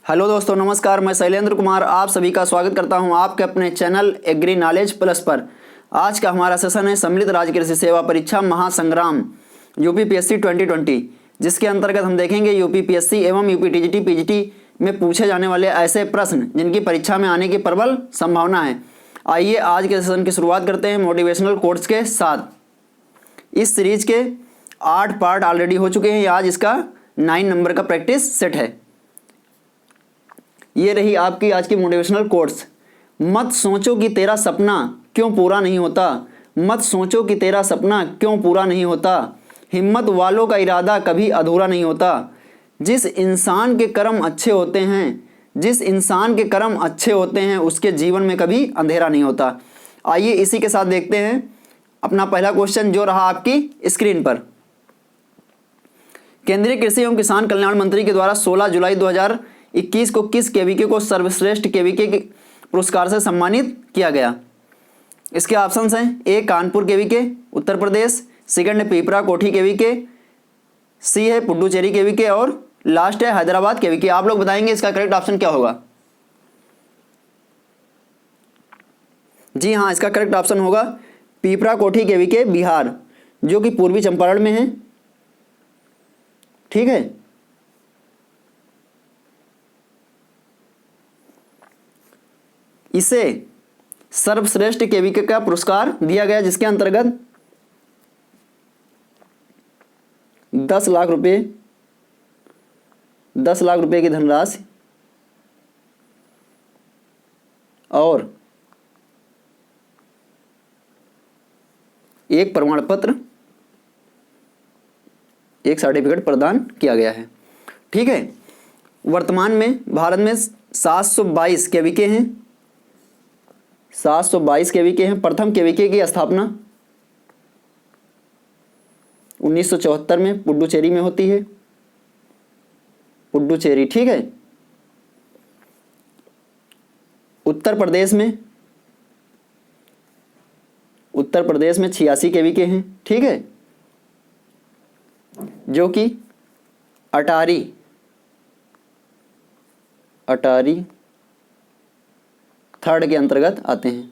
Hello दोस्तों, नमस्कार। मैं शैलेंद्र कुमार आप सभी का स्वागत करता हूं आपके अपने चैनल एग्री नॉलेज प्लस पर। आज का हमारा सेशन है सम्मिलित राज्य कृषि सेवा परीक्षा महासंग्राम यूपीपीएससी 2020, जिसके अंतर्गत हम देखेंगे यूपीपीएससी एवं यूपीटीजीटी पीजीटी में पूछे जाने वाले ऐसे प्रश्न जिनकी परीक्षा में आने की प्रबल संभावना है। आइए आज के सेशन की शुरुआत करते हैं मोटिवेशनल कोट्स के साथ। इस सीरीज के 8 पार्ट ऑलरेडी हो चुके हैं। आज इसका 9 नंबर का प्रैक्टिस सेट है। ये रही आपकी आज की मोटिवेशनल कोट्स। मत सोचो कि तेरा सपना क्यों पूरा नहीं होता, मत सोचो कि तेरा सपना क्यों पूरा नहीं होता, हिम्मत वालों का इरादा कभी अधूरा नहीं होता। जिस इंसान के कर्म अच्छे होते हैं, जिस इंसान के कर्म अच्छे होते हैं उसके जीवन में कभी अंधेरा नहीं होता। आइए इसी के साथ देखते हैं अपना पहला क्वेश्चन जो रहा आपकी स्क्रीन पर। केंद्रीय कृषि एवं किसान कल्याण मंत्री के द्वारा 16 जुलाई 2021 को किस केवीके को सर्वश्रेष्ठ केवीके के पुरस्कार से सम्मानित किया गया? इसके ऑप्शंस हैं ए कानपुर केवीके उत्तर प्रदेश, सेकंड है पीपरा कोठी केवीके, सी है पुडुचेरी केवीके और लास्ट है हैदराबाद केवीके। आप लोग बताएंगे इसका करेक्ट ऑप्शन क्या होगा? जी हाँ, इसका करेक्ट ऑप्शन होगा पीपरा कोठी केवीके बिहार, जो कि पूर्वी चंपारण में है। ठीक है, इसे सर्वश्रेष्ठ केवीके का पुरस्कार दिया गया, जिसके अंतर्गत 10 लाख रुपए की धनराशि और एक प्रमाण पत्र, एक सर्टिफिकेट प्रदान किया गया है। ठीक है, वर्तमान में भारत में 722 केवीके हैं, 722 केवीके हैं। प्रथम केवीके की स्थापना 1974 में पुडुचेरी में होती है, पुडुचेरी। ठीक है, उत्तर प्रदेश में 86 केवीके हैं। ठीक है, जो कि अटारी थर्ड के अंतर्गत आते हैं।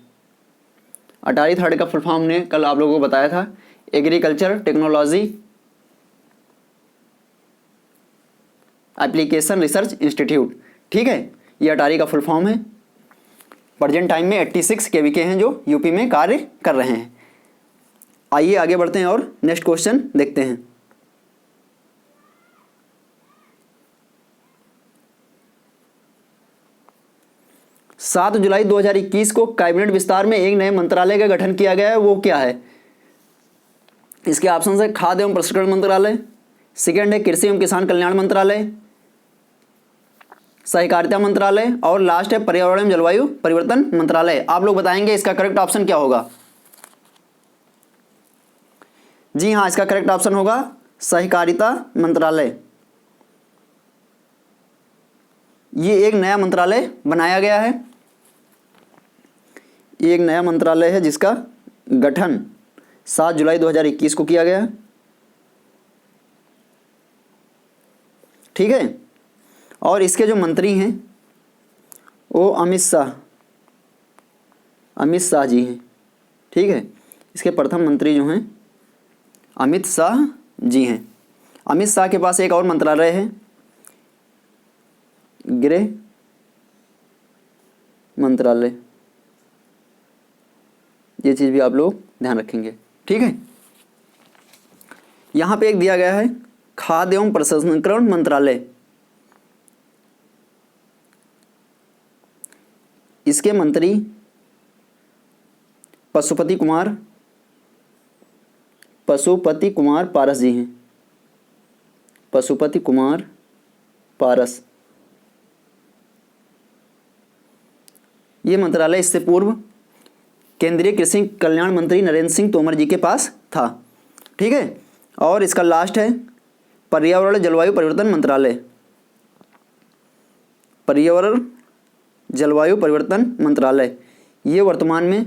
अटारी थर्ड का फुल फॉर्म ने कल आप लोगों को बताया था, agriculture technology application research institute. ठीक है, ये अटारी का फुल फॉर्म है। प्रेजेंट टाइम में 86 केवीके हैं जो यूपी में कार्य कर रहे हैं। आइए आगे बढ़ते हैं और नेक्स्ट क्वेश्चन देखते हैं। सात जुलाई 2021 को कैबिनेट विस्तार में एक नए मंत्रालय का गठन किया गया है, वो क्या है? इसके ऑप्शन है खाद्य एवं प्रसंस्करण मंत्रालय, सेकंड है कृषि एवं किसान कल्याण मंत्रालय, सहकारिता मंत्रालय और लास्ट है पर्यावरण एवं जलवायु परिवर्तन मंत्रालय। आप लोग बताएंगे इसका करेक्ट ऑप्शन क्या होगा? जी हाँ, इसका करेक्ट ऑप्शन होगा सहकारिता मंत्रालय। ये एक नया मंत्रालय बनाया गया है, ये एक नया मंत्रालय है जिसका गठन 7 जुलाई 2021 को किया गया। ठीक है, और इसके जो मंत्री हैं वो अमित शाह जी हैं। ठीक है, इसके प्रथम मंत्री जो हैं अमित शाह जी हैं। अमित शाह के पास एक और मंत्रालय है, गृह मंत्रालय। ये चीज़ भी आप लोग ध्यान रखेंगे। ठीक है, यहाँ पे एक दिया गया है खाद्य एवं प्रसंस्करण मंत्रालय। इसके मंत्री पशुपति कुमार पारस जी हैं। पशुपति कुमार पारस। ये मंत्रालय इससे पूर्व केंद्रीय कृषि कल्याण मंत्री नरेंद्र सिंह तोमर जी के पास था। ठीक है, और इसका लास्ट है पर्यावरण जलवायु परिवर्तन मंत्रालय। पर्यावरण जलवायु परिवर्तन मंत्रालय, ये वर्तमान में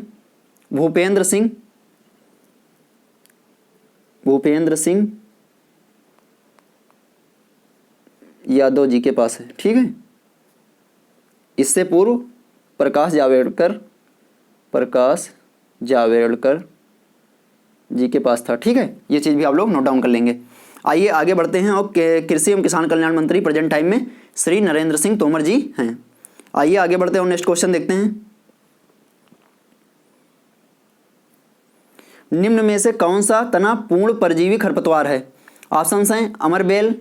भूपेंद्र सिंह यादव जी के पास है। ठीक है, इससे पूर्व प्रकाश जावड़ेकर जी के पास था। ठीक है, ये चीज़ भी आप लोग नोट डाउन कर लेंगे। आइए आगे बढ़ते हैं। और कृषि एवं किसान कल्याण मंत्री प्रेजेंट टाइम में श्री नरेंद्र सिंह तोमर जी हैं। आइए आगे बढ़ते हैं और नेक्स्ट क्वेश्चन देखते हैं। निम्न में से कौन सा तना पूर्ण परजीवी खरपतवार है? ऑप्शंस हैं अमरबेल,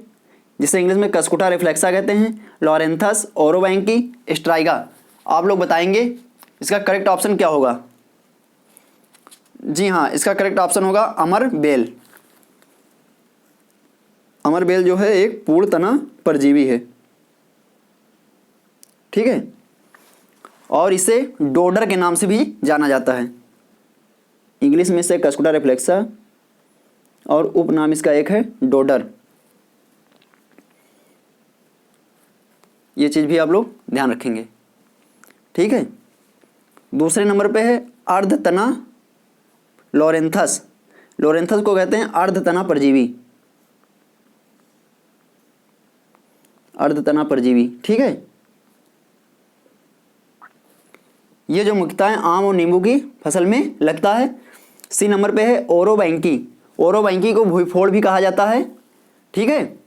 जिसे इंग्लिश में कस्कुटा रिफ्लेक्सा कहते हैं, लॉरेंथस, ओरोबैंकी, स्ट्राइगा। आप लोग बताएंगे इसका करेक्ट ऑप्शन क्या होगा। जी हाँ, इसका करेक्ट ऑप्शन होगा अमरबेल। अमरबेल जो है एक पूर्ण तना परजीवी है। ठीक है, और इसे डोडर के नाम से भी जाना जाता है। इंग्लिश में से कस्कुटा रिफ्लेक्सा और उपनाम इसका एक है डोडर। ये चीज़ भी आप लोग ध्यान रखेंगे। ठीक है, दूसरे नंबर पे है अर्धतना लॉरेंथस। लॉरेंथस को कहते हैं अर्धतना परजीवी, अर्धतना परजीवी। ठीक है, ये जो मुख्यतः है आम और नींबू की फसल में लगता है। सी नंबर पे है ओरोबैंकी। ओरोबैंकी को भूईफोड़ भी कहा जाता है। ठीक है,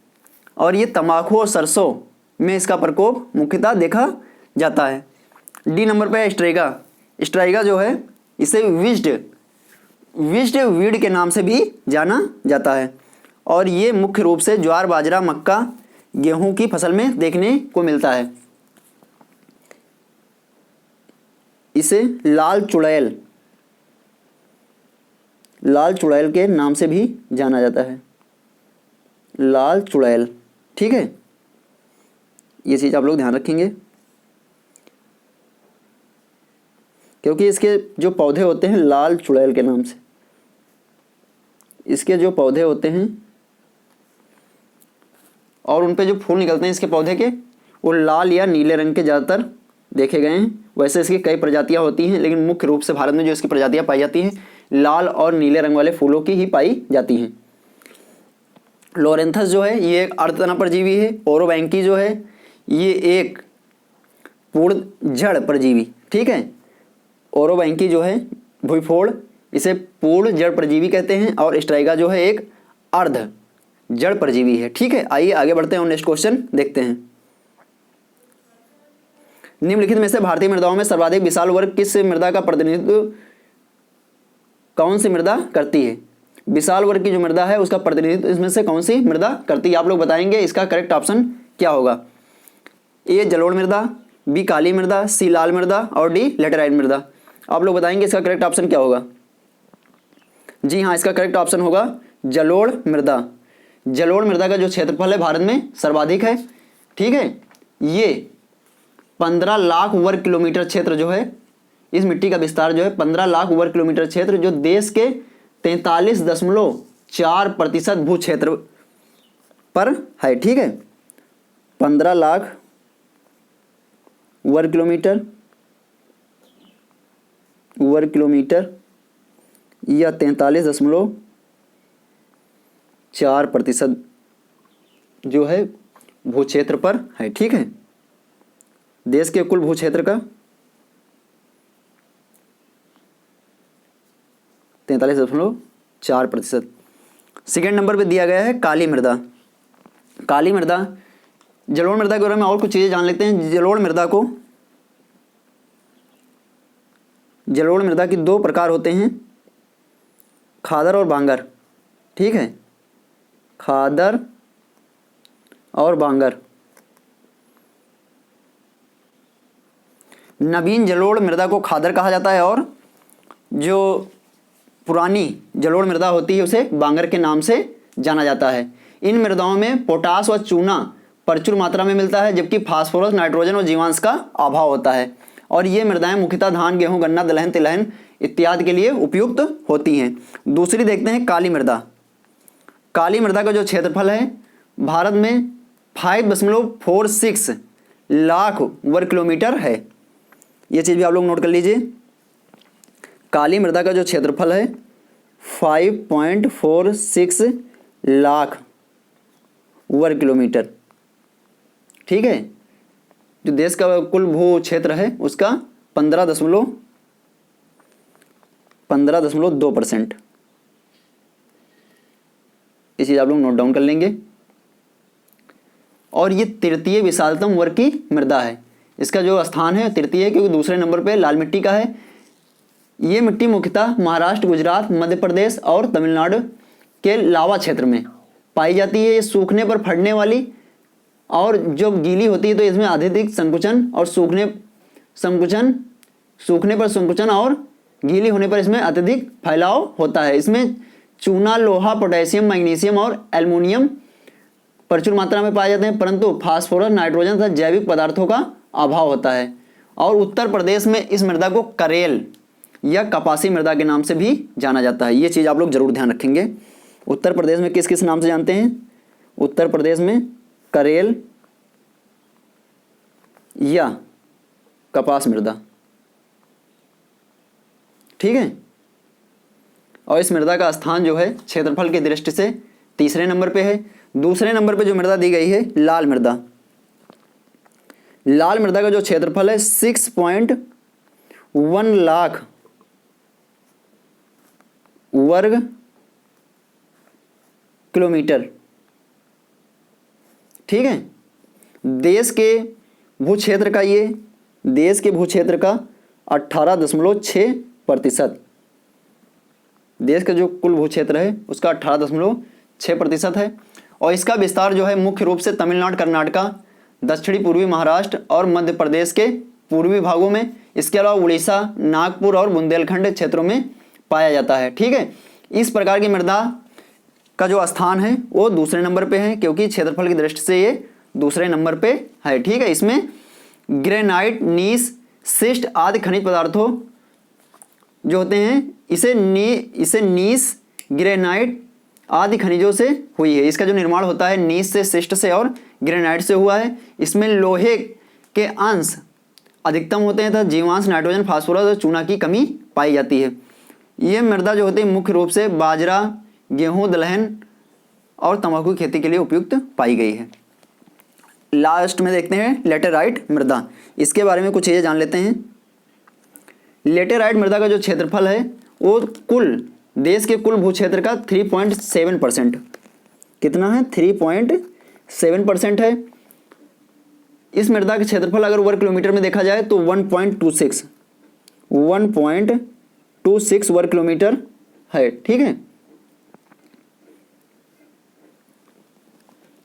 और ये तंबाकू और सरसों में इसका प्रकोप मुख्यतः देखा जाता है। डी नंबर पे है स्ट्राइगा। स्ट्राइगा जो है इसे विज्ड वीड के नाम से भी जाना जाता है, और ये मुख्य रूप से ज्वार, बाजरा, मक्का, गेहूं की फसल में देखने को मिलता है। इसे लाल चुड़ैल के नाम से भी जाना जाता है, लाल चुड़ैल। ठीक है, ये चीज़ आप लोग ध्यान रखेंगे, क्योंकि इसके जो पौधे होते हैं लाल चुड़ैल के नाम से, इसके जो पौधे होते हैं और उन पे जो फूल निकलते हैं इसके पौधे के, वो लाल या नीले रंग के ज़्यादातर देखे गए हैं। वैसे इसकी कई प्रजातियां होती हैं, लेकिन मुख्य रूप से भारत में जो इसकी प्रजातियां पाई जाती हैं लाल और नीले रंग वाले फूलों की ही पाई जाती हैं। लॉरेंथस जो है ये एक अर्धतना परजीवी है। ओरोबैंकी जो है ये एक पूर्ण जड़ परजीवी। ठीक है, ओरोबैंकी जो है भूईफोड़, इसे पूर्ण जड़ परजीवी कहते हैं, और स्ट्राइगा जो है एक अर्ध जड़ परजीवी है। ठीक है, आइए आगे बढ़ते हैं और नेक्स्ट क्वेश्चन देखते हैं। निम्नलिखित में से भारतीय मृदाओं में सर्वाधिक विशाल वर्ग किस मृदा का प्रतिनिधित्व कौन सी मृदा करती है? विशाल वर्ग की जो मृदा है उसका प्रतिनिधित्व इसमें से कौन सी मृदा करती है? आप लोग बताएंगे इसका करेक्ट ऑप्शन क्या होगा। ए जलोढ़ मृदा, बी काली मृदा, सी लाल मृदा और डी लेटेराइट मृदा। आप लोग बताएंगे इसका करेक्ट ऑप्शन क्या होगा। जी हाँ, इसका करेक्ट ऑप्शन होगा जलोढ़ मृदा। जलोढ़ मृदा का जो क्षेत्रफल है भारत में सर्वाधिक है। ठीक है, ये 15 लाख वर्ग किलोमीटर क्षेत्र जो है, इस मिट्टी का विस्तार जो है 15 लाख वर्ग किलोमीटर क्षेत्र, जो देश के 43.4% भू क्षेत्र पर है। ठीक है, 15 लाख वर्ग किलोमीटर या 43.4% जो है भू क्षेत्र पर है। ठीक है, देश के कुल भू क्षेत्र का 43.4%। सेकेंड नंबर पे दिया गया है काली मृदा। काली मृदा, जलोढ़ मृदा के बारे में और कुछ चीज़ें जान लेते हैं। जलोढ़ मृदा की दो प्रकार होते हैं, खादर और बांगर। ठीक है, खादर और बांगर। नवीन जलोढ़ मृदा को खादर कहा जाता है, और जो पुरानी जलोढ़ मृदा होती है उसे बांगर के नाम से जाना जाता है। इन मृदाओं में पोटास व चूना प्रचुर मात्रा में मिलता है, जबकि फास्फोरस, नाइट्रोजन और जीवांश का अभाव होता है। और ये मृदाएं मुख्यतः धान, गेहूं, गन्ना, दलहन, तिलहन इत्यादि के लिए उपयुक्त होती हैं। दूसरी देखते हैं काली मृदा। काली मृदा का जो क्षेत्रफल है भारत में 5.46 लाख वर्ग किलोमीटर है। ये चीज़ भी आप लोग नोट कर लीजिए। काली मृदा का जो क्षेत्रफल है 5.46 लाख वर्ग किलोमीटर। ठीक है, जो देश का कुल भू क्षेत्र है उसका 15.2%। ये चीज़ आप लोग नोट डाउन कर लेंगे। और ये तृतीय विशालतम वर्ग की मृदा है। इसका जो स्थान है तृतीय है क्योंकि दूसरे नंबर पे लाल मिट्टी का है। ये मिट्टी मुख्यतः महाराष्ट्र, गुजरात, मध्य प्रदेश और तमिलनाडु के लावा क्षेत्र में पाई जाती है। ये सूखने पर फटने वाली और जब गीली होती है तो इसमें अत्यधिक संकुचन और सूखने पर संकुचन और गीली होने पर इसमें अत्यधिक फैलाव होता है। इसमें चूना, लोहा, पोटेशियम, मैग्नीशियम और एल्युमिनियम प्रचुर मात्रा में पाए जाते हैं, परंतु फास्फोरस, नाइट्रोजन तथा जैविक पदार्थों का अभाव होता है। और उत्तर प्रदेश में इस मृदा को करेल या कपासी मृदा के नाम से भी जाना जाता है। ये चीज़ आप लोग जरूर ध्यान रखेंगे। उत्तर प्रदेश में किस किस नाम से जानते हैं? उत्तर प्रदेश में करेल या कपास मृदा, ठीक है। और इस मृदा का स्थान जो है क्षेत्रफल की दृष्टि से तीसरे नंबर पे है। दूसरे नंबर पे जो मृदा दी गई है लाल मृदा। लाल मृदा का जो क्षेत्रफल है 6.1 लाख वर्ग किलोमीटर, ठीक है। देश के भू क्षेत्र का 18.6%। देश का जो कुल भू क्षेत्र है उसका 18.6% है। और इसका विस्तार जो है मुख्य रूप से तमिलनाडु, कर्नाटक, दक्षिणी पूर्वी महाराष्ट्र और मध्य प्रदेश के पूर्वी भागों में, इसके अलावा उड़ीसा, नागपुर और बुंदेलखंड क्षेत्रों में पाया जाता है, ठीक है। इस प्रकार की मृदा का जो स्थान है वो दूसरे नंबर पे है क्योंकि क्षेत्रफल की दृष्टि से ये दूसरे नंबर पे है, ठीक है। इसमें ग्रेनाइट, नीस, शिस्ट आदि खनिज पदार्थों जो होते हैं इसे नीस, ग्रेनाइट आदि खनिजों से हुई है। इसका जो निर्माण होता है नीस से, शिस्ट से और ग्रेनाइट से हुआ है। इसमें लोहे के अंश अधिकतम होते हैं तथा जीवांश, नाइट्रोजन, फास्फोरस और चूना की कमी पाई जाती है। ये मृदा जो होती है मुख्य रूप से बाजरा, गेहूं, दलहन और तंबाकू की खेती के लिए उपयुक्त पाई गई है। लास्ट में देखते हैं लेटेराइट मृदा। इसके बारे में कुछ चीज़ें जान लेते हैं। लेटेराइट मृदा का जो क्षेत्रफल है वो देश के कुल भू क्षेत्र का 3.7%। कितना है? 3.7% है। इस मृदा का क्षेत्रफल अगर वर्ग किलोमीटर में देखा जाए तो 1.26 वर्ग किलोमीटर है, ठीक है।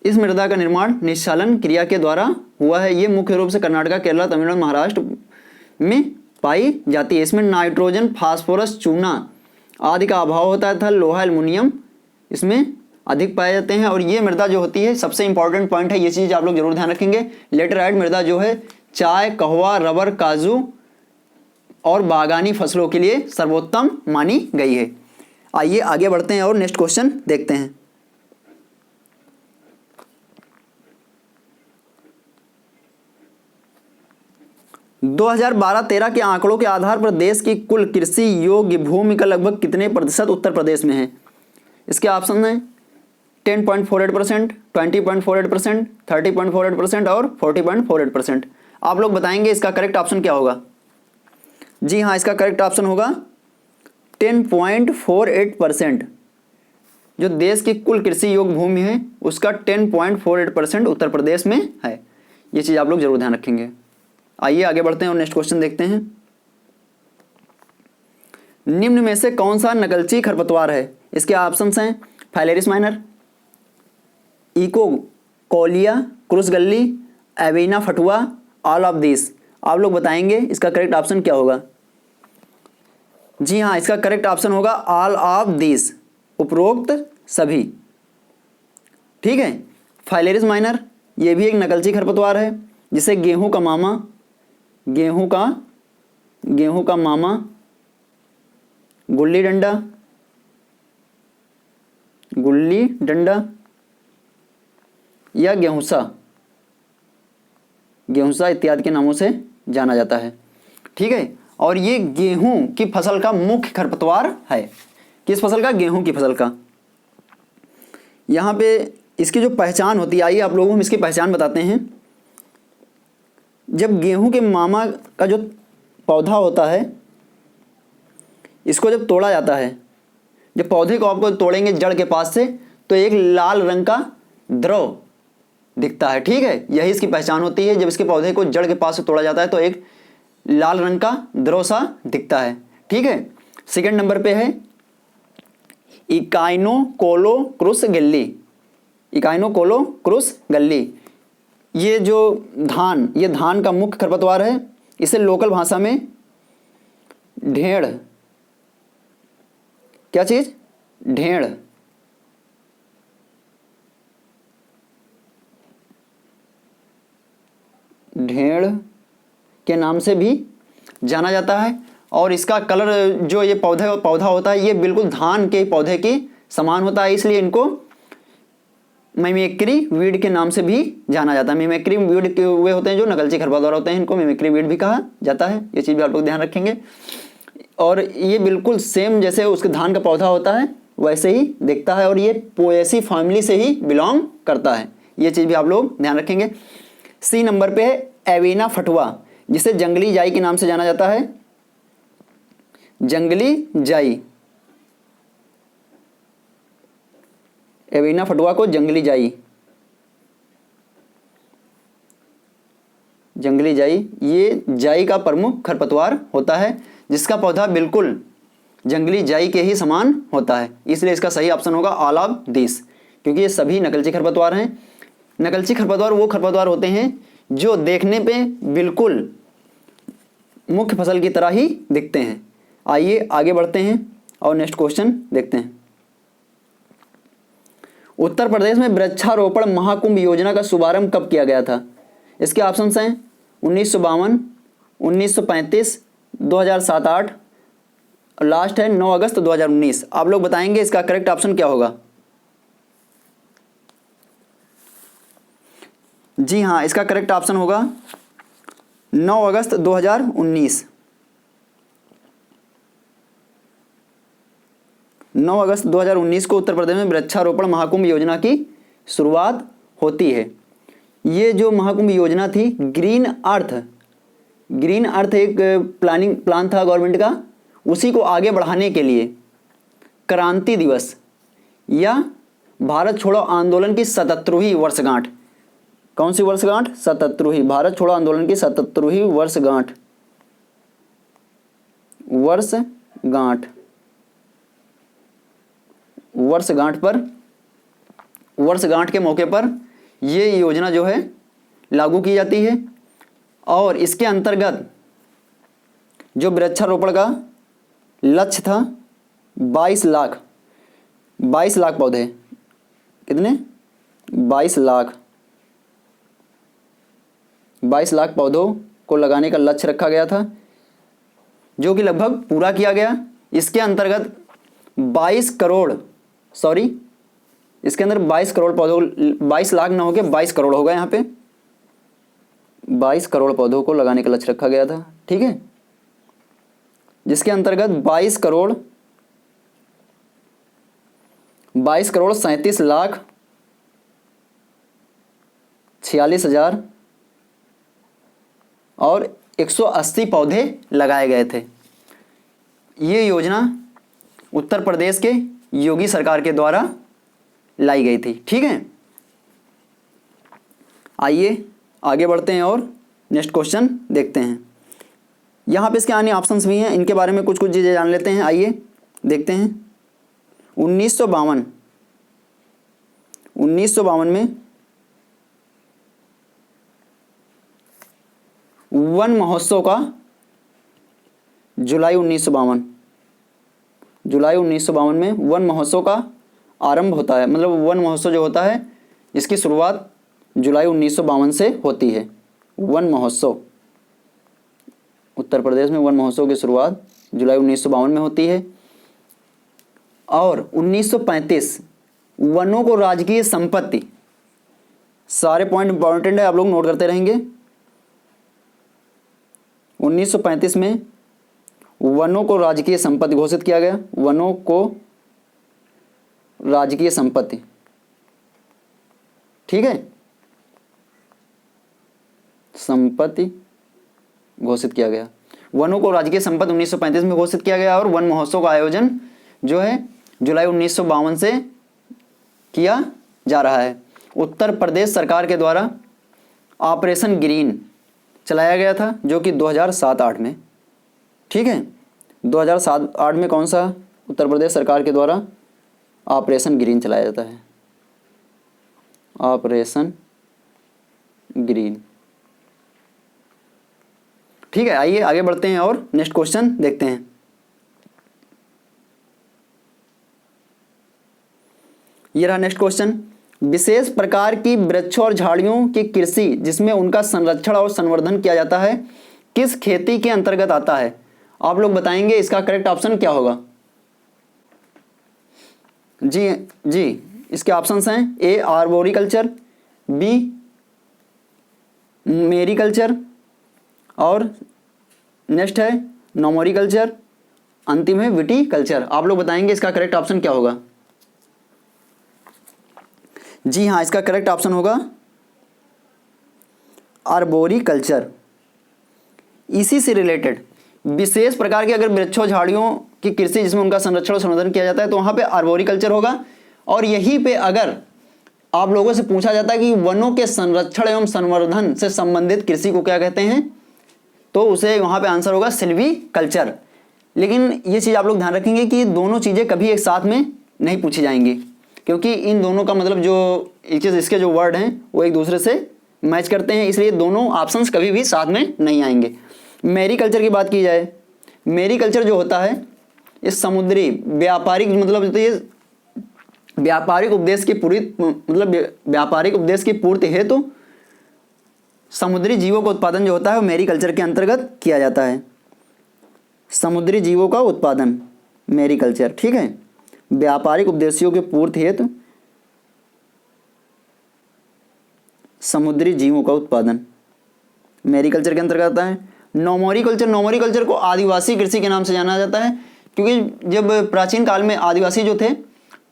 इस मृदा का निर्माण निस्सालन क्रिया के द्वारा हुआ है। ये मुख्य रूप से कर्नाटक, केरला, तमिलनाडु, महाराष्ट्र में पाई जाती है। इसमें नाइट्रोजन, फास्फोरस, चूना आदि का अभाव होता है तथा लोहा, एल्युमिनियम इसमें अधिक पाए जाते हैं। और ये मृदा जो होती है सबसे इंपॉर्टेंट पॉइंट है, ये चीज़ आप लोग जरूर ध्यान रखेंगे। लेटेराइट मृदा जो है चाय, कहवा, रबर, काजू और बागानी फसलों के लिए सर्वोत्तम मानी गई है। आइए आगे बढ़ते हैं और नेक्स्ट क्वेश्चन देखते हैं। – 2012-13 के आंकड़ों के आधार पर देश की कुल कृषि योग्य भूमि का लगभग कितने प्रतिशत उत्तर प्रदेश में है? इसके ऑप्शन हैं 10.48%, 20.48%, 30.48% और 40.48%। आप लोग बताएंगे इसका करेक्ट ऑप्शन क्या होगा? जी हाँ, इसका करेक्ट ऑप्शन होगा 10.48%। जो देश की कुल कृषि योग्य भूमि है उसका 10.48% उत्तर प्रदेश में है। ये चीज़ आप लोग जरूर ध्यान रखेंगे। आइए आगे बढ़ते हैं और नेक्स्ट क्वेश्चन देखते हैं। निम्न में से कौन सा नकलची खरपतवार है? इसके ऑप्शंस हैं फाइलेरिस माइनर, इकोकोलिया, crusgalli, Avena fatua, all of this. आप लोग बताएंगे इसका करेक्ट ऑप्शन क्या होगा? जी हाँ, इसका करेक्ट ऑप्शन होगा ऑल ऑफ दिस, उपरोक्त सभी, ठीक है। फाइलेरिस माइनर ये भी एक नकलची खरपतवार है जिसे गेहूं का मामा, गुल्ली डंडा या गेहूंसा इत्यादि के नामों से जाना जाता है, ठीक है। और ये गेहूं की फसल का मुख्य खरपतवार है। किस फसल का? गेहूं की फसल का। यहाँ पे इसकी जो पहचान होती है, आइए आप लोगों को हम इसकी पहचान बताते हैं। जब गेहूं के मामा का जो पौधा होता है, इसको जब तोड़ा जाता है, जब पौधे को आपको तोड़ेंगे जड़ के पास से, तो एक लाल रंग का द्रव दिखता है। ठीक है, यही इसकी पहचान होती है। जब इसके पौधे को जड़ के पास से तोड़ा जाता है तो एक लाल रंग का द्रव सा दिखता है। ठीक है, सेकंड नंबर पे है इकाइनोकोलोक्रुस गल्ली। इकाइनोकोलोक्रुस गल्ली, ये जो धान, ये धान का मुख्य खरपतवार है। इसे लोकल भाषा में ढेड़, क्या चीज, ढेड़, ढेड़ के नाम से भी जाना जाता है। और इसका कलर, जो ये पौधा होता है, ये बिल्कुल धान के पौधे के समान होता है, इसलिए इनको मिमिक्री वीड के नाम से भी जाना जाता है। मिमिक्री वीड के वे होते हैं जो नकलची खरपतवार होते हैं, इनको मिमिक्री वीड भी कहा जाता है। ये चीज़ भी आप लोग ध्यान रखेंगे। और ये बिल्कुल सेम जैसे उसके धान का पौधा होता है वैसे ही दिखता है, और ये पोएसी फैमिली से ही बिलोंग करता है। ये चीज़ भी आप लोग ध्यान रखेंगे। सी नंबर पे है एविना फटुआ, जिसे जंगली जाई के नाम से जाना जाता है। जंगली जाई, एविना फटुआ को जंगली जाई, जंगली जाई, ये जाई का प्रमुख खरपतवार होता है, जिसका पौधा बिल्कुल जंगली जाई के ही समान होता है। इसलिए इसका सही ऑप्शन होगा ऑल ऑफ दिस, क्योंकि ये सभी नकलची खरपतवार हैं। नकलची खरपतवार वो खरपतवार होते हैं जो देखने पे बिल्कुल मुख्य फसल की तरह ही दिखते हैं। आइए आगे बढ़ते हैं और नेक्स्ट क्वेश्चन देखते हैं। उत्तर प्रदेश में वृक्षारोपण महाकुंभ योजना का शुभारंभ कब किया गया था? इसके ऑप्शंस हैं 1952, 1935, 2007-8 और लास्ट है 9 अगस्त 2019। आप लोग बताएंगे इसका करेक्ट ऑप्शन क्या होगा। जी हाँ, इसका करेक्ट ऑप्शन होगा 9 अगस्त 2019। 9 अगस्त 2019 को उत्तर प्रदेश में वृक्षारोपण महाकुंभ योजना की शुरुआत होती है। ये जो महाकुंभ योजना थी, ग्रीन अर्थ एक प्लान था गवर्नमेंट का, उसी को आगे बढ़ाने के लिए क्रांति दिवस या भारत छोड़ो आंदोलन की 77वीं वर्षगांठ, कौन सी वर्षगांठ? 77वीं, भारत छोड़ो आंदोलन की 77वीं वर्षगांठ के मौके पर ये योजना जो है लागू की जाती है। और इसके अंतर्गत जो वृक्षारोपण का लक्ष्य था 22 लाख पौधे, कितने? 22 लाख पौधों को लगाने का लक्ष्य रखा गया था, जो कि लगभग पूरा किया गया। इसके अंतर्गत 22 करोड़ पौधों, 22 लाख ना होके 22 करोड़ होगा, यहाँ पे 22 करोड़ पौधों को लगाने का लक्ष्य रखा गया था। ठीक है, जिसके अंतर्गत 22 करोड़ 37 लाख 46,000 और 180 पौधे लगाए गए थे। ये योजना उत्तर प्रदेश के योगी सरकार के द्वारा लाई गई थी। ठीक है, आइए आगे बढ़ते हैं और नेक्स्ट क्वेश्चन देखते हैं। यहाँ पे इसके आने ऑप्शंस भी हैं, इनके बारे में कुछ चीज़ें जान लेते हैं। आइए देखते हैं। 1952 में वन महोत्सव का जुलाई 1952 में वन महोत्सव का आरंभ होता है। मतलब वन महोत्सव जो होता है इसकी शुरुआत जुलाई 1952 से होती है। वन महोत्सव, उत्तर प्रदेश में वन महोत्सव की शुरुआत जुलाई 1952 में होती है। और 1935 वनों को राजकीय संपत्ति, सारे पॉइंट इंपॉर्टेंट है, आप लोग नोट करते रहेंगे। 1935 में वनों को राजकीय संपत्ति घोषित किया गया। वनों को राजकीय संपत्ति, ठीक है, संपत्ति घोषित किया गया। वनों को राजकीय संपत्ति 1935 में घोषित किया गया और वन महोत्सव का आयोजन जो है जुलाई 1952 से किया जा रहा है। उत्तर प्रदेश सरकार के द्वारा ऑपरेशन ग्रीन चलाया गया था जो कि 2007-8 में, ठीक है, 2007-8 में कौन सा उत्तर प्रदेश सरकार के द्वारा ऑपरेशन ग्रीन चलाया जाता है, ऑपरेशन ग्रीन। ठीक है, आइए आगे बढ़ते हैं और नेक्स्ट क्वेश्चन देखते हैं। ये रहा नेक्स्ट क्वेश्चन। विशेष प्रकार की वृक्षों और झाड़ियों की कृषि जिसमें उनका संरक्षण और संवर्धन किया जाता है किस खेती के अंतर्गत आता है? आप लोग बताएंगे इसका करेक्ट ऑप्शन क्या होगा। जी इसके ऑप्शंस हैं ए आर्बोरिकल्चर, बी मेरीकल्चर और नेक्स्ट है नोमोरिकल्चर, अंतिम है विटीकल्चर। आप लोग बताएंगे इसका करेक्ट ऑप्शन क्या होगा। जी हाँ, इसका करेक्ट ऑप्शन होगा आर्बोरिकल्चर। इसी से रिलेटेड विशेष प्रकार के अगर वृक्षों झाड़ियों की कृषि जिसमें उनका संरक्षण और संवर्धन किया जाता है तो वहां पे आर्बोरिकल्चर होगा। और यहीं पे अगर आप लोगों से पूछा जाता है कि वनों के संरक्षण एवं संवर्धन से संबंधित कृषि को क्या कहते हैं तो उसे वहां पे आंसर होगा सिल्वीकल्चर। लेकिन ये चीज़ आप लोग ध्यान रखेंगे कि दोनों चीज़ें कभी एक साथ में नहीं पूछी जाएंगी क्योंकि इन दोनों का मतलब जो इसके जो वर्ड हैं वो एक दूसरे से मैच करते हैं, इसलिए दोनों ऑप्शंस कभी भी साथ में नहीं आएंगे। मेरीकल्चर की बात की जाए, मेरीकल्चर जो होता है इस समुद्री व्यापारिक मतलब ये व्यापारिक उद्देश्य की पूर्ति हेतु समुद्री जीवों का उत्पादन जो होता है वो मेरीकल्चर के अंतर्गत किया जाता है। समुद्री जीवों का उत्पादन मेरीकल्चर, ठीक है, व्यापारिक उद्देश्यों के पूर्ति हेतु समुद्री जीवों का उत्पादन मेरीकल्चर के अंतर्गत आता है। नोमोरिकल्चर को आदिवासी कृषि के नाम से जाना जाता है क्योंकि जब प्राचीन काल में आदिवासी जो थे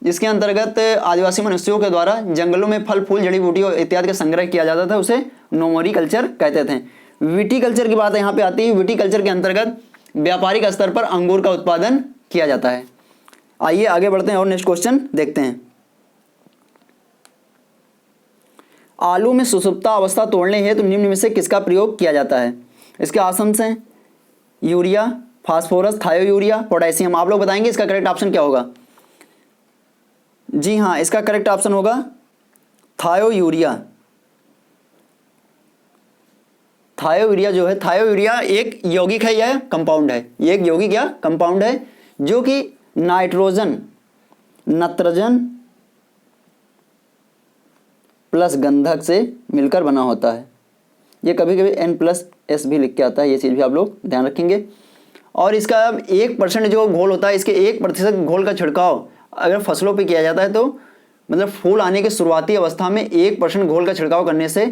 जिसके अंतर्गत आदिवासी मनुष्यों के द्वारा जंगलों में फल फूल जड़ी बूटियों इत्यादि का संग्रह किया जाता था उसे नोमोरिकल्चर कहते थे। विटीकल्चर की बात यहाँ पे आती है। विटीकल्चर के अंतर्गत व्यापारिक स्तर पर अंगूर का उत्पादन किया जाता है। आइए आगे बढ़ते हैं और नेक्स्ट क्वेश्चन देखते हैं। आलू में सुसुप्ता अवस्था तोड़ने हेतु निम्न में से किसका प्रयोग किया जाता है? इसके ऑप्शंस हैं यूरिया, फास्फोरस, थायोयूरिया, पोटेशियम। आप लोग बताएंगे इसका करेक्ट ऑप्शन क्या होगा। जी हाँ, इसका करेक्ट ऑप्शन होगा थायोयूरिया। थायोयूरिया जो है, थायोयूरिया एक यौगिक है या कंपाउंड है, ये एक यौगिक या कंपाउंड है जो कि नाइट्रोजन प्लस गंधक से मिलकर बना होता है। ये कभी कभी N+S भी लिख के आता है, ये चीज़ भी आप लोग ध्यान रखेंगे। और इसका 1% जो घोल होता है, इसके 1% घोल का छिड़काव अगर फसलों पे किया जाता है तो मतलब फूल आने की शुरुआती अवस्था में 1% घोल का छिड़काव करने से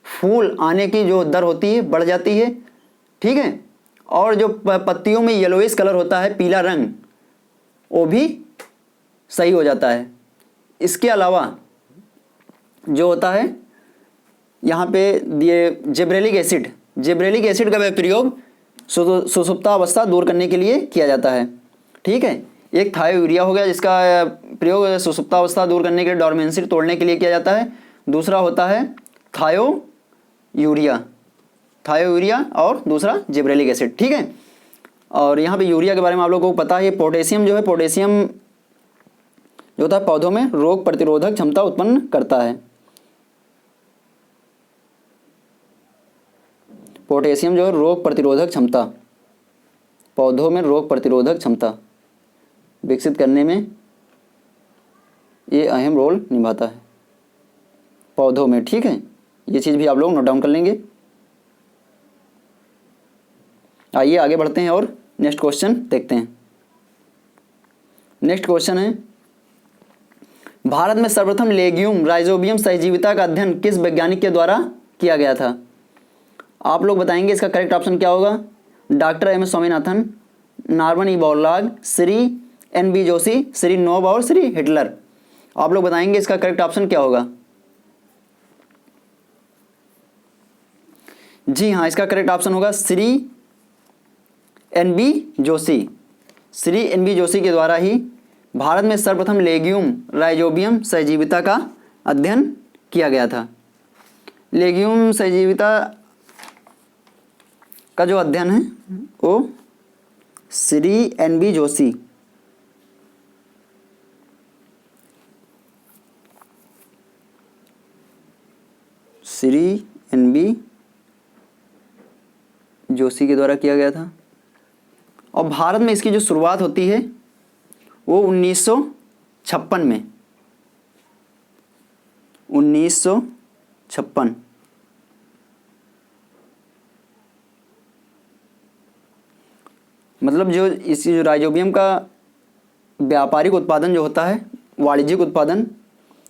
फूल आने की जो दर होती है बढ़ जाती है, ठीक है। और जो पत्तियों में येलोइश कलर होता है, पीला रंग, वो भी सही हो जाता है। इसके अलावा जो होता है यहाँ पे ये जिब्रेलिक एसिड का प्रयोग सुसुप्ता अवस्था दूर करने के लिए किया जाता है, ठीक है। एक थायोयूरिया हो गया जिसका प्रयोग सुसुप्ता अवस्था दूर करने के लिए, डोरमेंसी तोड़ने के लिए किया जाता है। दूसरा होता है थायोयूरिया और दूसरा जिब्रेलिक एसिड, ठीक है। और यहाँ पे यूरिया के बारे में आप लोगों को पता है। पोटेशियम जो है, पोटेशियम जो होता है पौधों में रोग प्रतिरोधक क्षमता उत्पन्न करता है। पोटेशियम जो है रोग प्रतिरोधक क्षमता, पौधों में रोग प्रतिरोधक क्षमता विकसित करने में ये अहम रोल निभाता है पौधों में, ठीक है। ये चीज़ भी आप लोग नोट डाउन कर लेंगे। आइए आगे बढ़ते हैं और नेक्स्ट क्वेश्चन देखते हैं। नेक्स्ट क्वेश्चन है, भारत में सर्वप्रथम लेग्यूम राइजोबियम सहजीविता का अध्ययन किस वैज्ञानिक के द्वारा किया गया था? आप लोग बताएंगे इसका करेक्ट ऑप्शन क्या होगा। Doctor M S Swaminathan, Norman E Borlaug, Shri NB Joshi, Shri नोब और श्री हिटलर। आप लोग बताएंगे इसका करेक्ट ऑप्शन क्या होगा। जी हाँ, इसका करेक्ट ऑप्शन होगा श्री एन.बी. जोशी। श्री एन.बी. जोशी के द्वारा ही भारत में सर्वप्रथम लेग्यूम राइजोबियम सहजीविता का अध्ययन किया गया था। लेग्यूम सहजीविता का जो अध्ययन है वो श्री एन.बी. जोशी। श्री एन.बी. जोशी के द्वारा किया गया था और भारत में इसकी जो शुरुआत होती है वो 1956 में, 1956। मतलब जो इस जो राइजोबियम का व्यापारिक उत्पादन जो होता है, वाणिज्यिक उत्पादन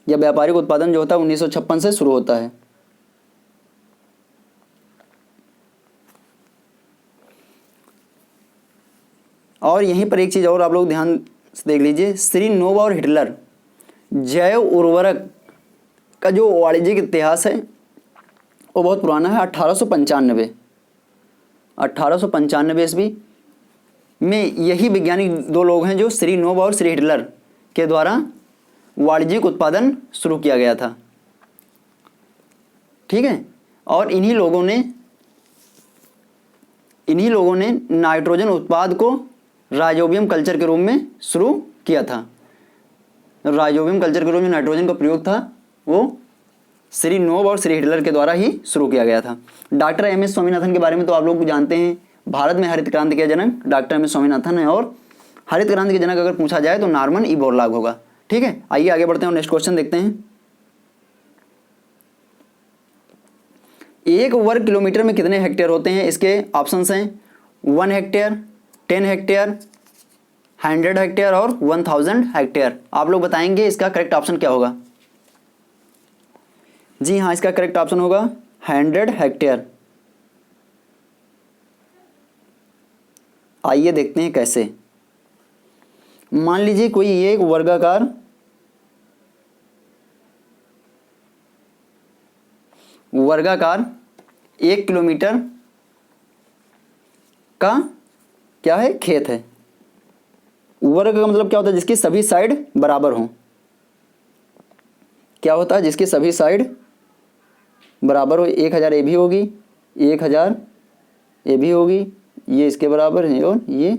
या व्यापारिक उत्पादन जो होता है 1956 से शुरू होता है। और यहीं पर एक चीज़ और आप लोग ध्यान से देख लीजिए, श्री नोवा और हिटलर जैव उर्वरक का जो वाणिज्यिक इतिहास है वो बहुत पुराना है। 1895 ईस्वी में यही वैज्ञानिक दो लोग हैं जो श्री नोवा और श्री हिटलर के द्वारा वाणिज्यिक उत्पादन शुरू किया गया था। ठीक है, और इन्हीं लोगों ने नाइट्रोजन उत्पाद को राइजोबियम कल्चर के रूप में शुरू किया था। राइजोबियम कल्चर के रूप में नाइट्रोजन का प्रयोग था वो श्री नोव और श्री हिटलर के द्वारा ही शुरू किया गया था। डॉक्टर एम एस स्वामीनाथन के बारे में तो आप लोग जानते हैं, भारत में हरित क्रांति के जनक डॉक्टर एम एस स्वामीनाथन है और हरित क्रांति के जनक अगर पूछा जाए तो नॉर्मन ई बोरलॉग होगा। ठीक है, आइए आगे बढ़ते हैं और नेक्स्ट क्वेश्चन देखते हैं। 1 वर्ग किलोमीटर में कितने हेक्टेयर होते हैं? इसके ऑप्शंस हैं 1 हेक्टेयर, 10 हेक्टेयर, 100 हेक्टेयर और 1000 हेक्टेयर। आप लोग बताएंगे इसका करेक्ट ऑप्शन क्या होगा। जी हाँ, इसका करेक्ट ऑप्शन होगा 100 हेक्टेयर। आइए देखते हैं कैसे। मान लीजिए कोई एक वर्गाकार 1 किलोमीटर का क्या है, खेत है। वर्ग का मतलब क्या होता है? जिसकी सभी साइड बराबर हों। क्या होता है? जिसकी सभी साइड बराबर हो। 1000 ये भी होगी, 1000 ये भी होगी, ये इसके बराबर है और ये,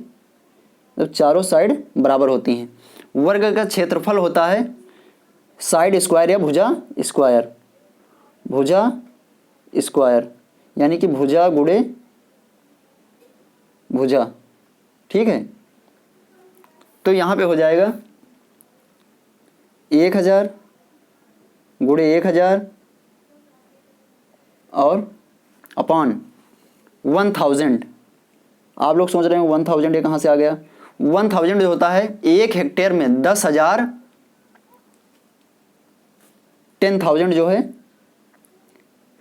तो चारों साइड बराबर होती हैं। वर्ग का क्षेत्रफल होता है साइड स्क्वायर या भुजा स्क्वायर। भुजा स्क्वायर यानी कि भुजा गुणे भुजा। ठीक है, तो यहाँ पे हो जाएगा 1000 गुणे 1000 और अपॉन 1000। आप लोग सोच रहे हैं 1000 ये कहाँ से आ गया? 1000 जो होता है 1 हेक्टेयर में 10,000, 10,000 जो है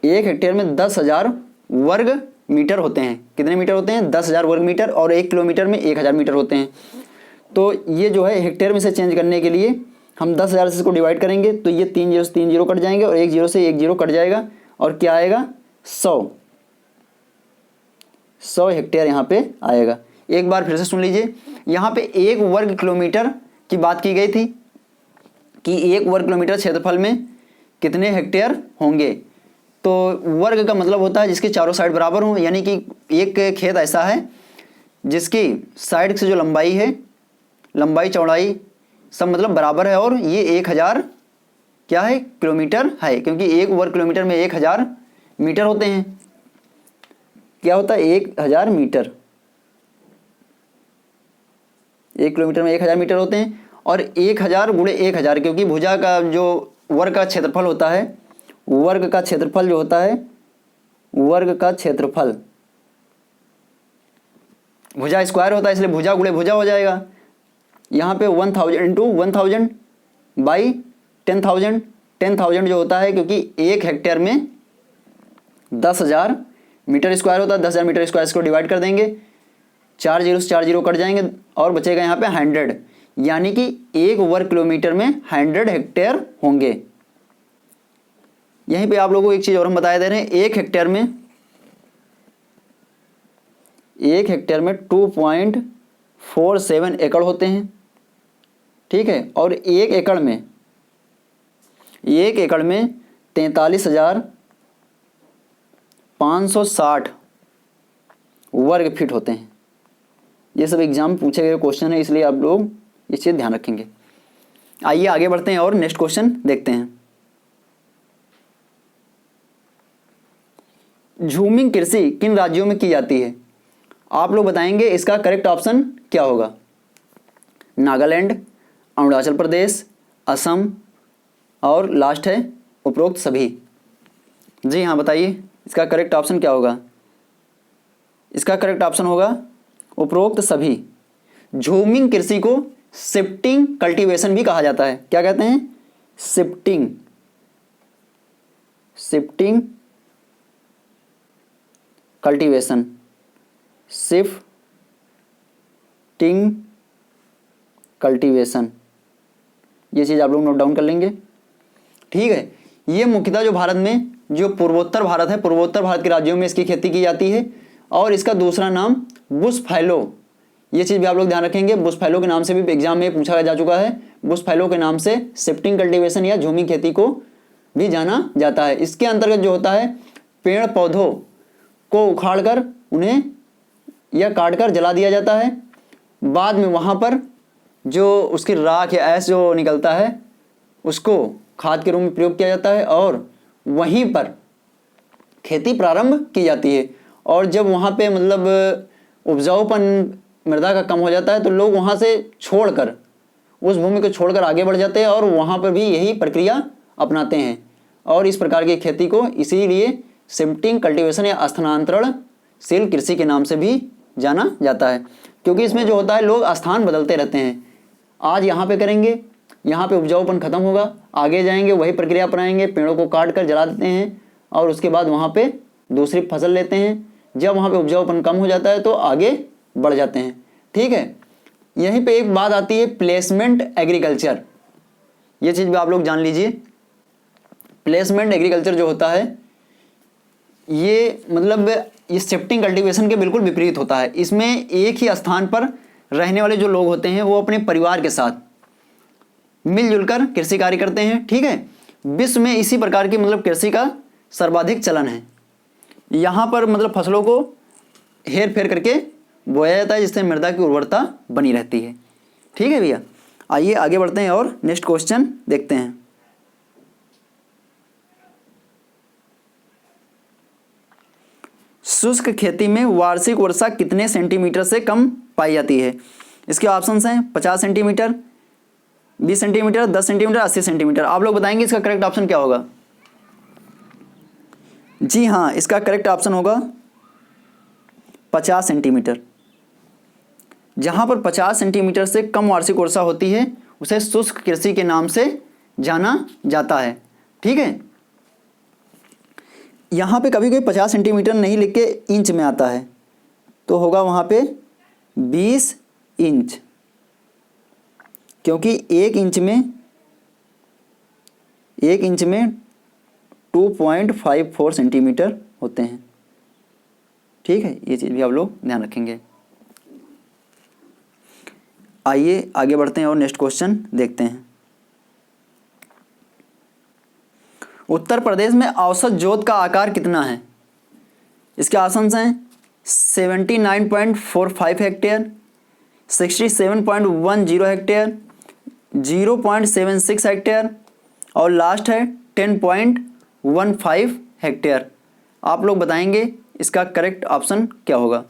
1 हेक्टेयर में 10,000 वर्ग मीटर होते हैं। कितने मीटर होते हैं? 10,000 वर्ग मीटर। और 1 किलोमीटर में 1000 मीटर होते हैं। तो ये जो है हेक्टेयर में से चेंज करने के लिए हम 10,000 से इसको डिवाइड करेंगे तो ये 3 जीरो से 3 जीरो कट जाएंगे और 1 जीरो से 1 जीरो कट जाएगा और क्या आएगा? 100 हेक्टेयर यहाँ पे आएगा। एक बार फिर से सुन लीजिए, यहाँ पे 1 वर्ग किलोमीटर की बात की गई थी कि 1 वर्ग किलोमीटर क्षेत्रफल में कितने हेक्टेयर होंगे। तो वर्ग का मतलब होता है जिसके चारों साइड बराबर हों, यानी कि एक खेत ऐसा है जिसकी साइड से जो लंबाई है, लंबाई चौड़ाई सब मतलब बराबर है और ये 1000 क्या है? किलोमीटर है, क्योंकि 1 वर्ग किलोमीटर में 1000 मीटर होते हैं। क्या होता है? 1000 मीटर। 1 किलोमीटर में 1000 मीटर होते हैं और 1000 गुणे 1000, क्योंकि भुजा का जो वर्ग का क्षेत्रफल होता है, वर्ग का क्षेत्रफल जो होता है, वर्ग का क्षेत्रफल भुजा स्क्वायर होता है, इसलिए भुजा गुणे भुजा हो जाएगा। यहाँ पे 1000 इंटू 1000 बाई 10,000। 10,000 जो होता है क्योंकि 1 हेक्टेयर में 10,000 मीटर स्क्वायर होता है। 10,000 मीटर स्क्वायर इसको डिवाइड कर देंगे, 4 जीरो से 4 जीरो कट जाएंगे और बचेगा यहाँ पे 100, यानी कि 1 वर्ग किलोमीटर में 100 हेक्टेयर होंगे। यहीं पे आप लोगों को एक चीज़ और हम बताए दे रहे हैं, 1 हेक्टेयर में 1 हेक्टेयर में 2.47 एकड़ होते हैं, ठीक है। और 1 एकड़ में 43,560 वर्ग फीट होते हैं। ये सब एग्जाम में पूछे गए क्वेश्चन है, इसलिए आप लोग इस चीज़ ध्यान रखेंगे। आइए आगे बढ़ते हैं और नेक्स्ट क्वेश्चन देखते हैं। झूमिंग कृषि किन राज्यों में की जाती है? आप लोग बताएंगे इसका करेक्ट ऑप्शन क्या होगा। नागालैंड, अरुणाचल प्रदेश, असम और लास्ट है उपरोक्त सभी। जी हाँ, बताइए इसका करेक्ट ऑप्शन क्या होगा। इसका करेक्ट ऑप्शन होगा उपरोक्त सभी। झूमिंग कृषि को शिफ्टिंग कल्टीवेशन भी कहा जाता है। क्या कहते हैं? शिफ्टिंग कल्टीवेशन, शिफ्टिंग कल्टीवेशन, ये चीज़ आप लोग नोट डाउन कर लेंगे, ठीक है। ये मुख्यतः जो भारत में जो पूर्वोत्तर भारत है, पूर्वोत्तर भारत के राज्यों में इसकी खेती की जाती है। और इसका दूसरा नाम बुशफैलो, ये चीज़ भी आप लोग ध्यान रखेंगे। बुशफैलो के नाम से भी एग्जाम में पूछा जा चुका है। बुशफैलो के नाम से शिफ्टिंग कल्टीवेशन या झूमिंग खेती को भी जाना जाता है। इसके अंतर्गत जो होता है, पेड़ पौधों को उखाड़कर उन्हें या काटकर जला दिया जाता है। बाद में वहाँ पर जो उसकी राख या ऐश जो निकलता है उसको खाद के रूप में प्रयोग किया जाता है और वहीं पर खेती प्रारंभ की जाती है। और जब वहाँ पे मतलब उपजाऊपन मृदा का कम हो जाता है तो लोग वहाँ से छोड़कर, उस भूमि को छोड़कर आगे बढ़ जाते हैं और वहाँ पर भी यही प्रक्रिया अपनाते हैं। और इस प्रकार की खेती को इसीलिए शिफ्टिंग कल्टीवेशन या स्थानांतरणशील कृषि के नाम से भी जाना जाता है, क्योंकि इसमें जो होता है लोग स्थान बदलते रहते हैं। आज यहाँ पे करेंगे, यहाँ पे उपजाऊपन खत्म होगा, आगे जाएंगे वही प्रक्रिया अपनाएंगे, पेड़ों को काट कर जला देते हैं और उसके बाद वहाँ पे दूसरी फसल लेते हैं। जब वहाँ पे उपजाऊपन कम हो जाता है तो आगे बढ़ जाते हैं, ठीक है। यहीं पे एक बात आती है प्लेसमेंट एग्रीकल्चर, ये चीज़ भी आप लोग जान लीजिए। प्लेसमेंट एग्रीकल्चर जो होता है ये मतलब ये शिफ्टिंग कल्टीवेशन के बिल्कुल विपरीत होता है। इसमें एक ही स्थान पर रहने वाले जो लोग होते हैं वो अपने परिवार के साथ मिलजुल कर कृषि कार्य करते हैं, ठीक है। विश्व में इसी प्रकार की मतलब कृषि का सर्वाधिक चलन है। यहाँ पर मतलब फसलों को हेर फेर करके बोया जाता है जिससे मृदा की उर्वरता बनी रहती है, ठीक है भैया। आइए आगे बढ़ते हैं और नेक्स्ट क्वेश्चन देखते हैं। शुष्क खेती में वार्षिक वर्षा कितने सेंटीमीटर से कम पाई जाती है? इसके ऑप्शंस हैं 50 सेंटीमीटर, 20 सेंटीमीटर, 10 सेंटीमीटर, 80 सेंटीमीटर। आप लोग बताएंगे इसका करेक्ट ऑप्शन क्या होगा। जी हाँ, इसका करेक्ट ऑप्शन होगा 50 सेंटीमीटर। जहाँ पर 50 सेंटीमीटर से कम वार्षिक वर्षा होती है उसे शुष्क कृषि के नाम से जाना जाता है, ठीक है। यहाँ पे कभी कोई 50 सेंटीमीटर नहीं लिख के इंच में आता है तो होगा वहाँ पे 20 इंच, क्योंकि एक इंच में 2.54 सेंटीमीटर होते हैं, ठीक है। ये चीज़ भी आप लोग ध्यान रखेंगे। आइए आगे बढ़ते हैं और नेक्स्ट क्वेश्चन देखते हैं। उत्तर प्रदेश में औसत जोत का आकार कितना है? इसके ऑप्शंस हैं 79.45 हेक्टेयर, 67.10 हेक्टेयर, 0.76 हेक्टेयर और लास्ट है 10.15 हेक्टेयर। आप लोग बताएंगे इसका करेक्ट ऑप्शन क्या होगा।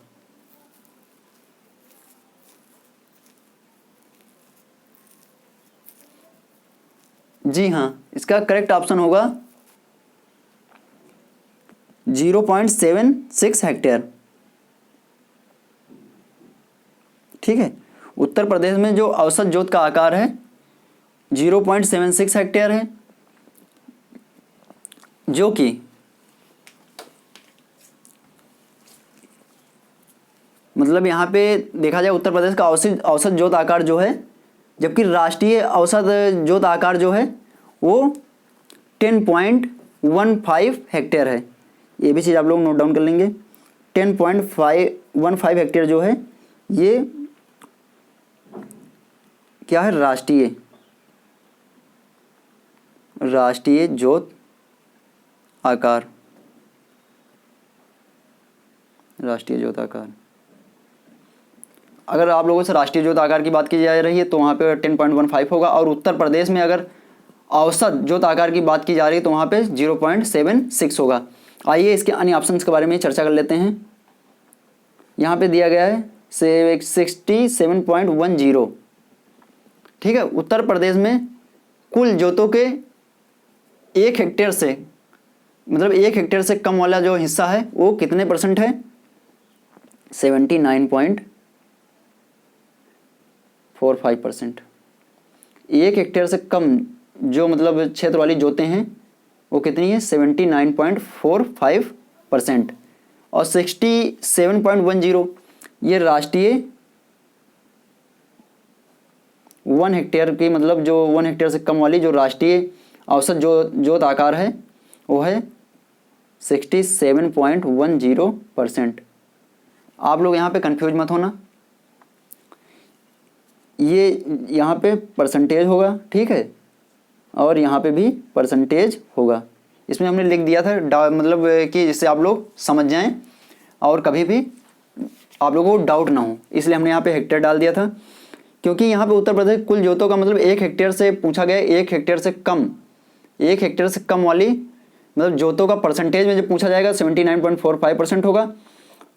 जी हाँ, इसका करेक्ट ऑप्शन होगा 0.76 हेक्टेयर, ठीक है। उत्तर प्रदेश में जो औसत जोत का आकार है 0.76 हेक्टेयर है, जो कि मतलब यहाँ पे देखा जाए उत्तर प्रदेश का औसत जोत आकार जो है, जबकि राष्ट्रीय औसत जोत आकार जो है वो 10.15 हेक्टेयर है। ये भी चीज़ आप लोग नोट डाउन कर लेंगे। 10.515 हेक्टेयर जो है ये क्या है, राष्ट्रीय जोत आकार, राष्ट्रीय जोत आकार। अगर आप लोगों से राष्ट्रीय जोत आकार की बात की जा रही है तो वहाँ पे 10.15 होगा, और उत्तर प्रदेश में अगर औसत जोत आकार की बात की जा रही है तो वहाँ पे 0.76 होगा। आइए इसके अन्य ऑप्शंस के बारे में चर्चा कर लेते हैं। यहाँ पे दिया गया है 67.10। ठीक है, उत्तर प्रदेश में कुल जोतों के 1 हेक्टेयर से, मतलब 1 हेक्टेयर से कम वाला जो हिस्सा है वो कितने परसेंट है, 79.45%। 1 हेक्टेयर से कम जो मतलब क्षेत्र वाली जोतें हैं वो कितनी है, 79.45%। और 67.10 ये राष्ट्रीय 1 हेक्टेयर की, मतलब जो 1 हेक्टेयर से कम वाली जो राष्ट्रीय औसत जोत आकार है वो है 67.10%। आप लोग यहाँ पे कंफ्यूज मत होना, ये यहाँ पे परसेंटेज होगा, ठीक है, और यहाँ पे भी परसेंटेज होगा। इसमें हमने लिख दिया था मतलब कि जिससे आप लोग समझ जाएं और कभी भी आप लोगों को डाउट ना हो, इसलिए हमने यहाँ पे हेक्टेयर डाल दिया था। क्योंकि यहाँ पे उत्तर प्रदेश कुल जोतों का मतलब 1 हेक्टेयर से पूछा गया, 1 हेक्टेयर से कम, 1 हेक्टेयर से कम वाली मतलब जोतों का परसेंटेज में जब पूछा जाएगा 79.45% होगा,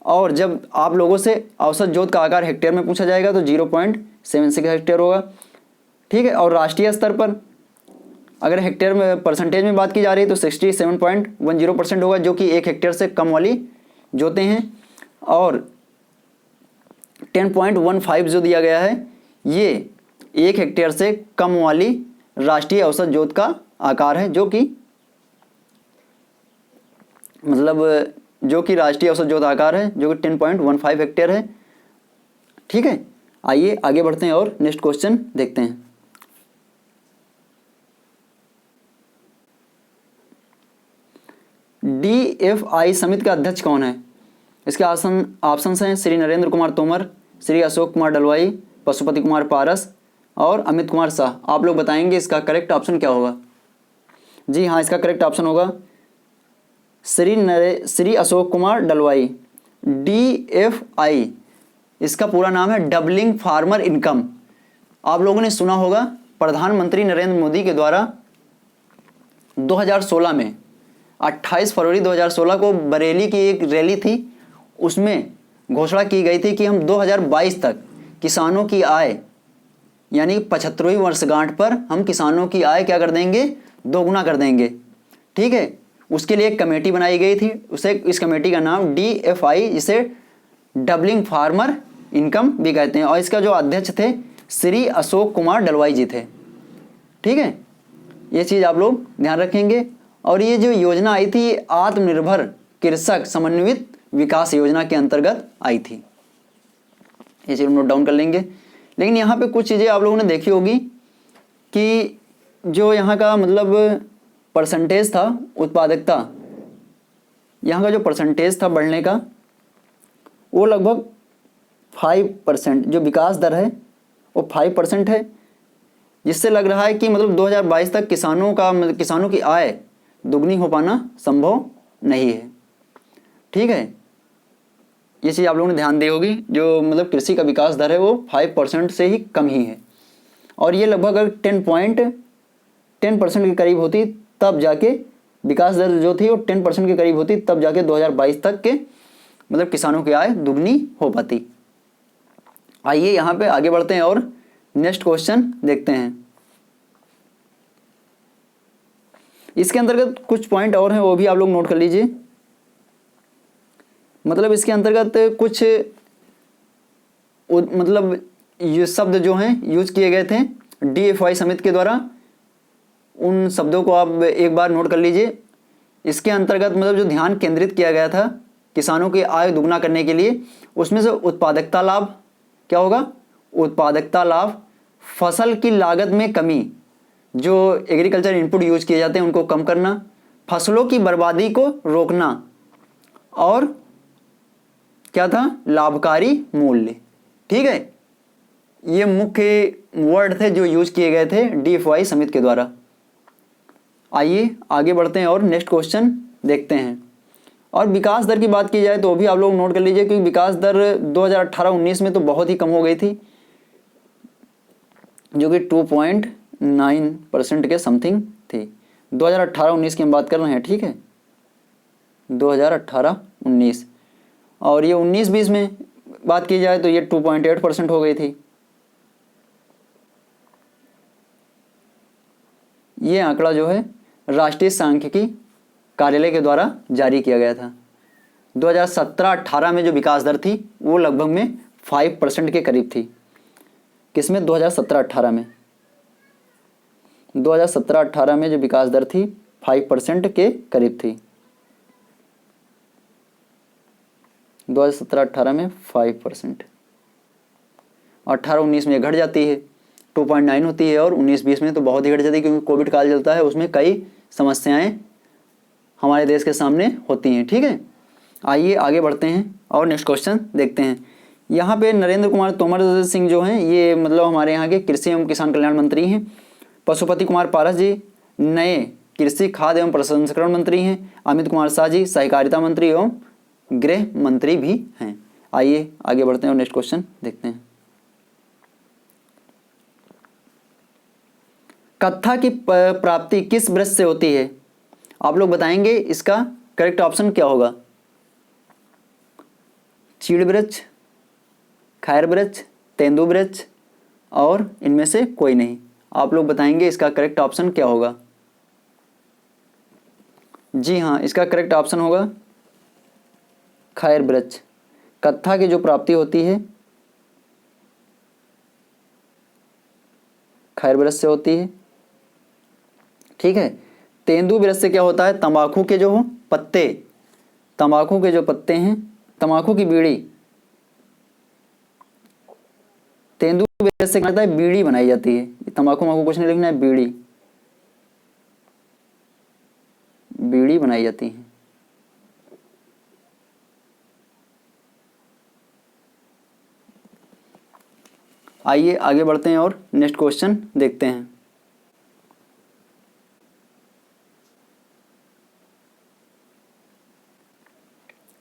और जब आप लोगों से औसत जोत का आकार हेक्टेयर में पूछा जाएगा तो 0.76 हेक्टेयर होगा। ठीक है, और राष्ट्रीय स्तर पर अगर हेक्टेयर में परसेंटेज में बात की जा रही है तो 67.10% होगा, जो कि 1 हेक्टेयर से कम वाली जोतें हैं। और 10.15 जो दिया गया है ये 1 हेक्टेयर से कम वाली राष्ट्रीय औसत जोत का आकार है, जो कि मतलब जो कि राष्ट्रीय औसत जोत आकार है, जो कि 10.15 हेक्टेयर है। ठीक है, आइए आगे बढ़ते हैं और नेक्स्ट क्वेश्चन देखते हैं। DFI समिति का अध्यक्ष कौन है? इसके ऑप्शंस हैं श्री नरेंद्र कुमार तोमर, श्री अशोक कुमार डलवाई, पशुपति कुमार पारस और अमित कुमार शाह। आप लोग बताएंगे इसका करेक्ट ऑप्शन क्या होगा। जी हाँ, इसका करेक्ट ऑप्शन होगा श्री अशोक कुमार डलवाई। DFI इसका पूरा नाम है डबलिंग फार्मर इनकम। आप लोगों ने सुना होगा प्रधानमंत्री नरेंद्र मोदी के द्वारा 2016 में 28 फरवरी 2016 को बरेली की एक रैली थी, उसमें घोषणा की गई थी कि हम 2022 तक किसानों की आय यानी 75वीं वर्षगांठ पर हम किसानों की आय क्या कर देंगे, दोगुना कर देंगे। ठीक है, उसके लिए एक कमेटी बनाई गई थी, इस कमेटी का नाम DFI, जिसे डबलिंग फार्मर इनकम भी कहते हैं, और इसका जो अध्यक्ष थे श्री अशोक कुमार डलवाई जी थे। ठीक है, ये चीज़ आप लोग ध्यान रखेंगे। और ये जो योजना आई थी आत्मनिर्भर कृषक समन्वित विकास योजना के अंतर्गत आई थी, ये चीज़ नोट डाउन कर लेंगे। लेकिन यहाँ पे कुछ चीज़ें आप लोगों ने देखी होगी कि जो यहाँ का मतलब परसेंटेज था उत्पादकता, यहाँ का जो परसेंटेज था बढ़ने का वो लगभग 5%, जो विकास दर है वो 5% है, जिससे लग रहा है कि मतलब 2022 तक किसानों की आय दुगनी हो पाना संभव नहीं है। ठीक है, ये चीज़ आप लोगों ने ध्यान दी होगी, जो मतलब कृषि का विकास दर है वो 5% से ही कम ही है, और ये लगभग अगर 10% के करीब होती तब जाके विकास दर जो थी वो 10% के करीब होती, तब जाके 2022 तक के मतलब किसानों की आय दुगनी हो पाती। आइए यहाँ पे आगे बढ़ते हैं और नेक्स्ट क्वेश्चन देखते हैं। इसके अंतर्गत कुछ पॉइंट और हैं, वो भी आप लोग नोट कर लीजिए। मतलब इसके अंतर्गत कुछ मतलब ये शब्द जो हैं यूज किए गए थे DFI समिति के द्वारा, उन शब्दों को आप एक बार नोट कर लीजिए। इसके अंतर्गत मतलब जो ध्यान केंद्रित किया गया था किसानों की आय दुगना करने के लिए, उसमें से उत्पादकता लाभ क्या होगा, उत्पादकता लाभ, फसल की लागत में कमी, जो एग्रीकल्चर इनपुट यूज किए जाते हैं उनको कम करना, फसलों की बर्बादी को रोकना, और क्या था? लाभकारी मूल्य। ठीक है, ये मुख्य वर्ड थे जो यूज किए गए थे DFY समिति के द्वारा। आइए आगे बढ़ते हैं और नेक्स्ट क्वेश्चन देखते हैं। और विकास दर की बात की जाए तो भी आप लोग नोट कर लीजिए, क्योंकि विकास दर 2018-19 में तो बहुत ही कम हो गई थी, जो कि 2.9% के समथिंग थी। 2018-19 की हम बात कर रहे हैं, ठीक है, 2018-19। और ये 19-20 में बात की जाए तो ये 2.8% हो गई थी। ये आंकड़ा जो है राष्ट्रीय सांख्यिकी कार्यालय के द्वारा जारी किया गया था। 2017-18 में जो विकास दर थी वो लगभग में 5% के करीब थी। किसमें? 2017-18 में। 2017-18 में जो विकास दर थी 5% के करीब थी। 2017-18 में 5%। 18-19 में घट जाती है, 2.9 होती है, और 19-20 में तो बहुत ही घट जाती है, क्योंकि कोविड काल चलता है, उसमें कई समस्याएं हमारे देश के सामने होती हैं। ठीक है, आइए आगे बढ़ते हैं और नेक्स्ट क्वेश्चन देखते हैं। यहाँ पे नरेंद्र कुमार तोमर सिंह जो हैं, ये मतलब हमारे यहाँ के कृषि एवं किसान कल्याण मंत्री हैं। पशुपति कुमार पारस जी नए कृषि खाद्य एवं प्रसंस्करण मंत्री हैं। अमित कुमार शाह जी सहकारिता मंत्री एवं गृह मंत्री भी हैं। आइए आगे बढ़ते हैं और नेक्स्ट क्वेश्चन देखते हैं। कत्था की प्राप्ति किस वृक्ष से होती है? आप लोग बताएंगे इसका करेक्ट ऑप्शन क्या होगा। चीड़ वृक्ष, खैर वृक्ष, तेंदु वृक्ष, और इनमें से कोई नहीं। आप लोग बताएंगे इसका करेक्ट ऑप्शन क्या होगा। जी हाँ, इसका करेक्ट ऑप्शन होगा खैर वृक्ष। कत्था की जो प्राप्ति होती है खैर वृक्ष से होती है। ठीक है, तेंदु वृक्ष से क्या होता है? तंबाकू के जो पत्ते, तंबाकू के जो पत्ते हैं, तंबाकू की बीड़ी, तेंदु वृक्ष से क्या होता है? बीड़ी बनाई जाती है। तंबाकू माकू कुछ नहीं लिखना है, बीड़ी, बीड़ी बनाई जाती है। आइए आगे बढ़ते हैं और नेक्स्ट क्वेश्चन देखते हैं।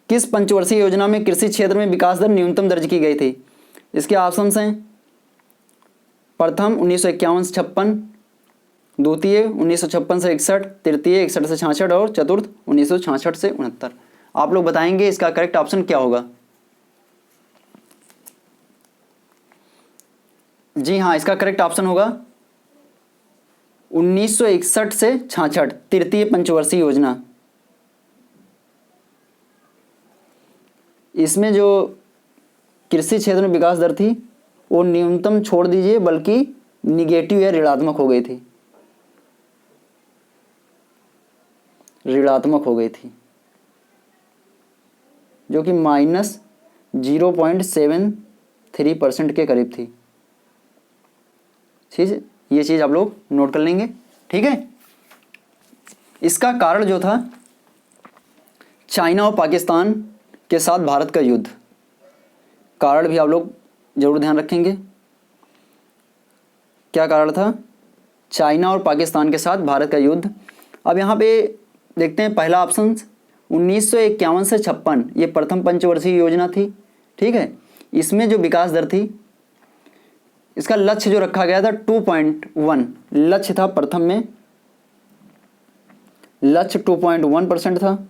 किस पंचवर्षीय योजना में कृषि क्षेत्र में विकास दर न्यूनतम दर्ज की गई थी? इसके ऑप्शंस हैं प्रथम 1951 से 56, द्वितीय 1956 से 61, तृतीय 61 से 66 और चतुर्थ 1966 से 69। आप लोग बताएंगे इसका करेक्ट ऑप्शन क्या होगा। जी हाँ, इसका करेक्ट ऑप्शन होगा 1961 से 66, तृतीय पंचवर्षीय योजना। इसमें जो कृषि क्षेत्र में विकास दर थी वो न्यूनतम छोड़ दीजिए, बल्कि निगेटिव या ऋणात्मक हो गई थी, ऋणात्मक हो गई थी, जो कि -0.73% के करीब थी। ठीक, ये चीज़ आप लोग नोट कर लेंगे। ठीक है, इसका कारण जो था चाइना और पाकिस्तान के साथ भारत का युद्ध, कारण भी आप लोग जरूर ध्यान रखेंगे। क्या कारण था? चाइना और पाकिस्तान के साथ भारत का युद्ध। अब यहाँ पे देखते हैं पहला ऑप्शन 1951 से 56, ये प्रथम पंचवर्षीय योजना थी। ठीक है, इसमें जो विकास दर थी, इसका लक्ष्य जो रखा गया था 2.1 लक्ष्य था। प्रथम में लक्ष्य 2.1% था,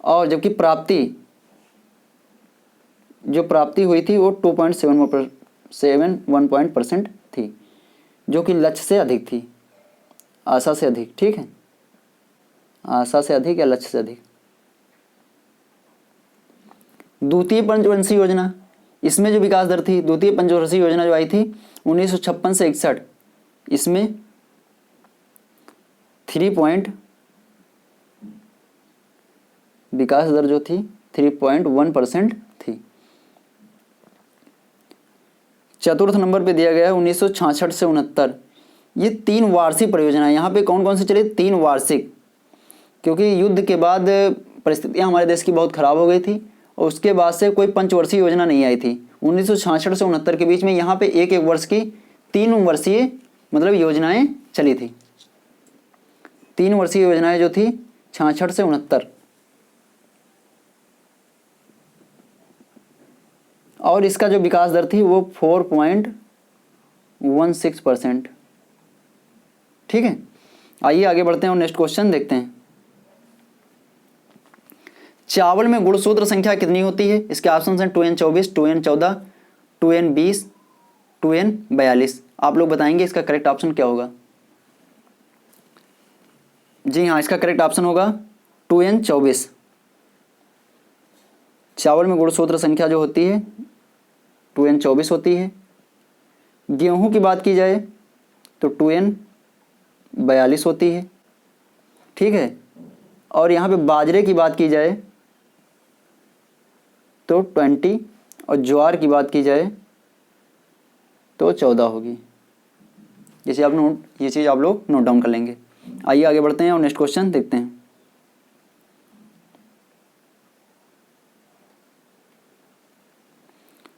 और जबकि जो प्राप्ति हुई थी वो 2.71% थी, जो कि लक्ष्य से अधिक थी, आशा से अधिक। ठीक है, आशा से अधिक या लक्ष्य से अधिक। द्वितीय पंचवर्षीय योजना, इसमें जो विकास दर थी, द्वितीय पंचवर्षीय योजना जो आई थी 1956 से 61, इसमें 3 विकास दर जो थी 3.1% थी। चतुर्थ नंबर पे दिया गया है 1966 से 69। ये 3 वार्षिक परियोजना। यहाँ पे कौन कौन सी चली? 3 वार्षिक, क्योंकि युद्ध के बाद परिस्थितियाँ हमारे देश की बहुत ख़राब हो गई थी और उसके बाद से कोई पंचवर्षीय योजना नहीं आई थी। 1966 से 69 के बीच में यहाँ पे एक वर्ष की 3 वर्षीय मतलब योजनाएं चली थी। 3 वर्षीय योजनाएं जो थी 66 से 69, और इसका जो विकास दर थी वो 4.16%। ठीक है, आइए आगे बढ़ते हैं और नेक्स्ट क्वेश्चन देखते हैं। चावल में गुणसूत्र संख्या कितनी होती है? इसके ऑप्शन हैं 2n24, 2n14, 2n20, 2n42। आप लोग बताएंगे इसका करेक्ट ऑप्शन क्या होगा। जी हाँ, इसका करेक्ट ऑप्शन होगा 2n24। चावल में गुणसूत्र संख्या जो होती है 2n24 होती है। गेहूं की बात की जाए तो 2n42 होती है। ठीक है, और यहाँ पे बाजरे की बात की जाए तो 20, और ज्वार की बात की जाए तो 14 होगी। ये चीज़ आप लोग नोट डाउन कर लेंगे। आइए आगे बढ़ते हैं और नेक्स्ट क्वेश्चन देखते हैं।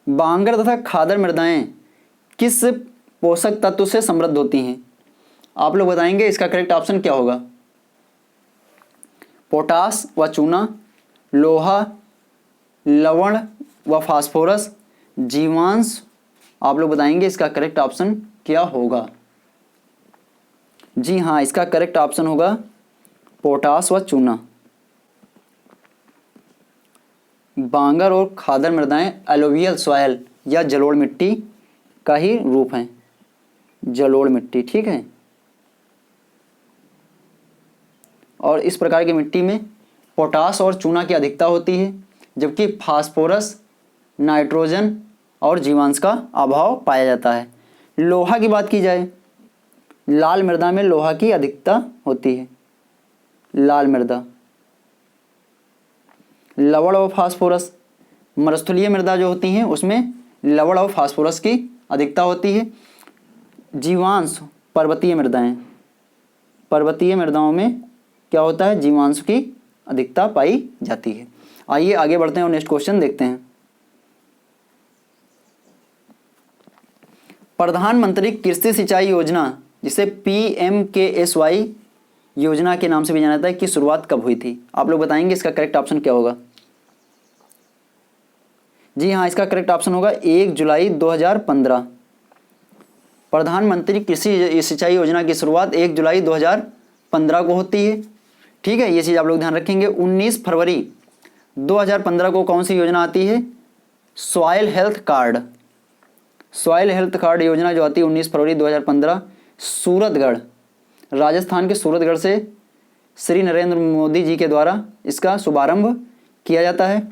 बांगर तथा खादर मृदाएं किस पोषक तत्व से समृद्ध होती हैं? आप लोग बताएंगे इसका करेक्ट ऑप्शन क्या होगा। पोटास व चूना, लोहा, लवण व फास्फोरस, जीवांश। आप लोग बताएंगे इसका करेक्ट ऑप्शन क्या होगा। जी हाँ, इसका करेक्ट ऑप्शन होगा पोटास व चूना। बांगर और खादर मृदाएं एलोवियल सॉयल या जलोढ़ मिट्टी का ही रूप हैं, जलोढ़ मिट्टी। ठीक है, और इस प्रकार की मिट्टी में पोटास और चूना की अधिकता होती है, जबकि फास्फोरस, नाइट्रोजन और जीवांश का अभाव पाया जाता है। लोहा की बात की जाए, लाल मृदा में लोहा की अधिकता होती है, लाल मृदा। लवण और फास्फोरस, मरुस्थलीय मृदा जो होती हैं उसमें लवण और फास्फोरस की अधिकता होती है। जीवांश, पर्वतीय मृदाएं, पर्वतीय मृदाओं में क्या होता है, जीवांश की अधिकता पाई जाती है। आइए आगे बढ़ते हैं और नेक्स्ट क्वेश्चन देखते हैं। प्रधानमंत्री कृषि सिंचाई योजना, जिसे PMKSY योजना के नाम से भी जाना जाता है, की शुरुआत कब हुई थी? आप लोग बताएंगे इसका करेक्ट ऑप्शन क्या होगा। जी हाँ, इसका करेक्ट ऑप्शन होगा 1 जुलाई 2015। प्रधानमंत्री कृषि सिंचाई योजना की शुरुआत 1 जुलाई 2015 को होती है। ठीक है, ये चीज़ आप लोग ध्यान रखेंगे। 19 फरवरी 2015 को कौन सी योजना आती है? Soil health card. Soil health card योजना जो आती है 19 फरवरी 2015, सूरतगढ़, राजस्थान के सूरतगढ़ से श्री नरेंद्र मोदी जी के द्वारा इसका शुभारंभ किया जाता है।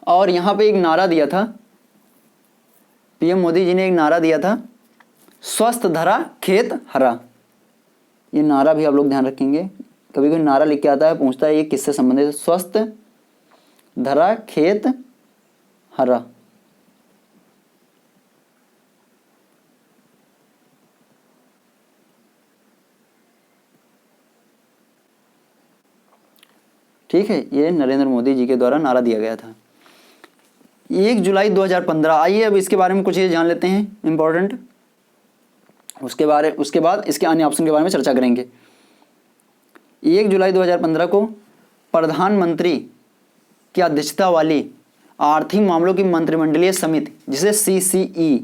और यहाँ पे एक नारा दिया था, PM मोदी जी ने एक नारा दिया था, स्वस्थ धरा खेत हरा। ये नारा भी आप लोग ध्यान रखेंगे। कभी कोई नारा लिख के आता है, पूछता है ये किससे संबंधित है, स्वस्थ धरा खेत हरा। ठीक है, ये नरेंद्र मोदी जी के द्वारा नारा दिया गया था 1 जुलाई 2015। आइए अब इसके बारे में कुछ ये जान लेते हैं इंपॉर्टेंट, उसके बाद इसके अन्य ऑप्शन के बारे में चर्चा करेंगे। 1 जुलाई 2015 को प्रधानमंत्री की अध्यक्षता वाली आर्थिक मामलों की मंत्रिमंडलीय समिति, जिसे CCEA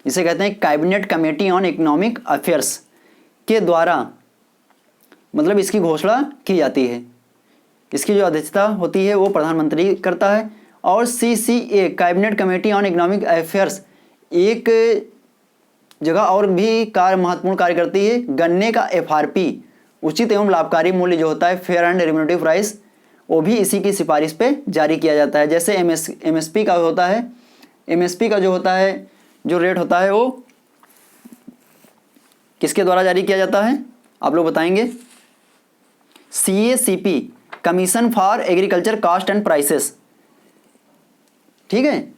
जिसे कहते हैं cabinet committee on economic affairs, के द्वारा मतलब इसकी घोषणा की जाती है। इसकी जो अध्यक्षता होती है वो प्रधानमंत्री करता है। और CCA cabinet committee on economic affairs एक जगह और भी महत्वपूर्ण कार्य करती है। गन्ने का FRP, उचित एवं लाभकारी मूल्य जो होता है, फेयर एंड रेम्युनेटिव प्राइस, वो भी इसी की सिफारिश पे जारी किया जाता है। जैसे MSP का होता है, MSP का जो होता है, जो रेट होता है, वो किसके द्वारा जारी किया जाता है? आप लोग बताएंगे। CACP, commission for agriculture cost and prices. ठीक है,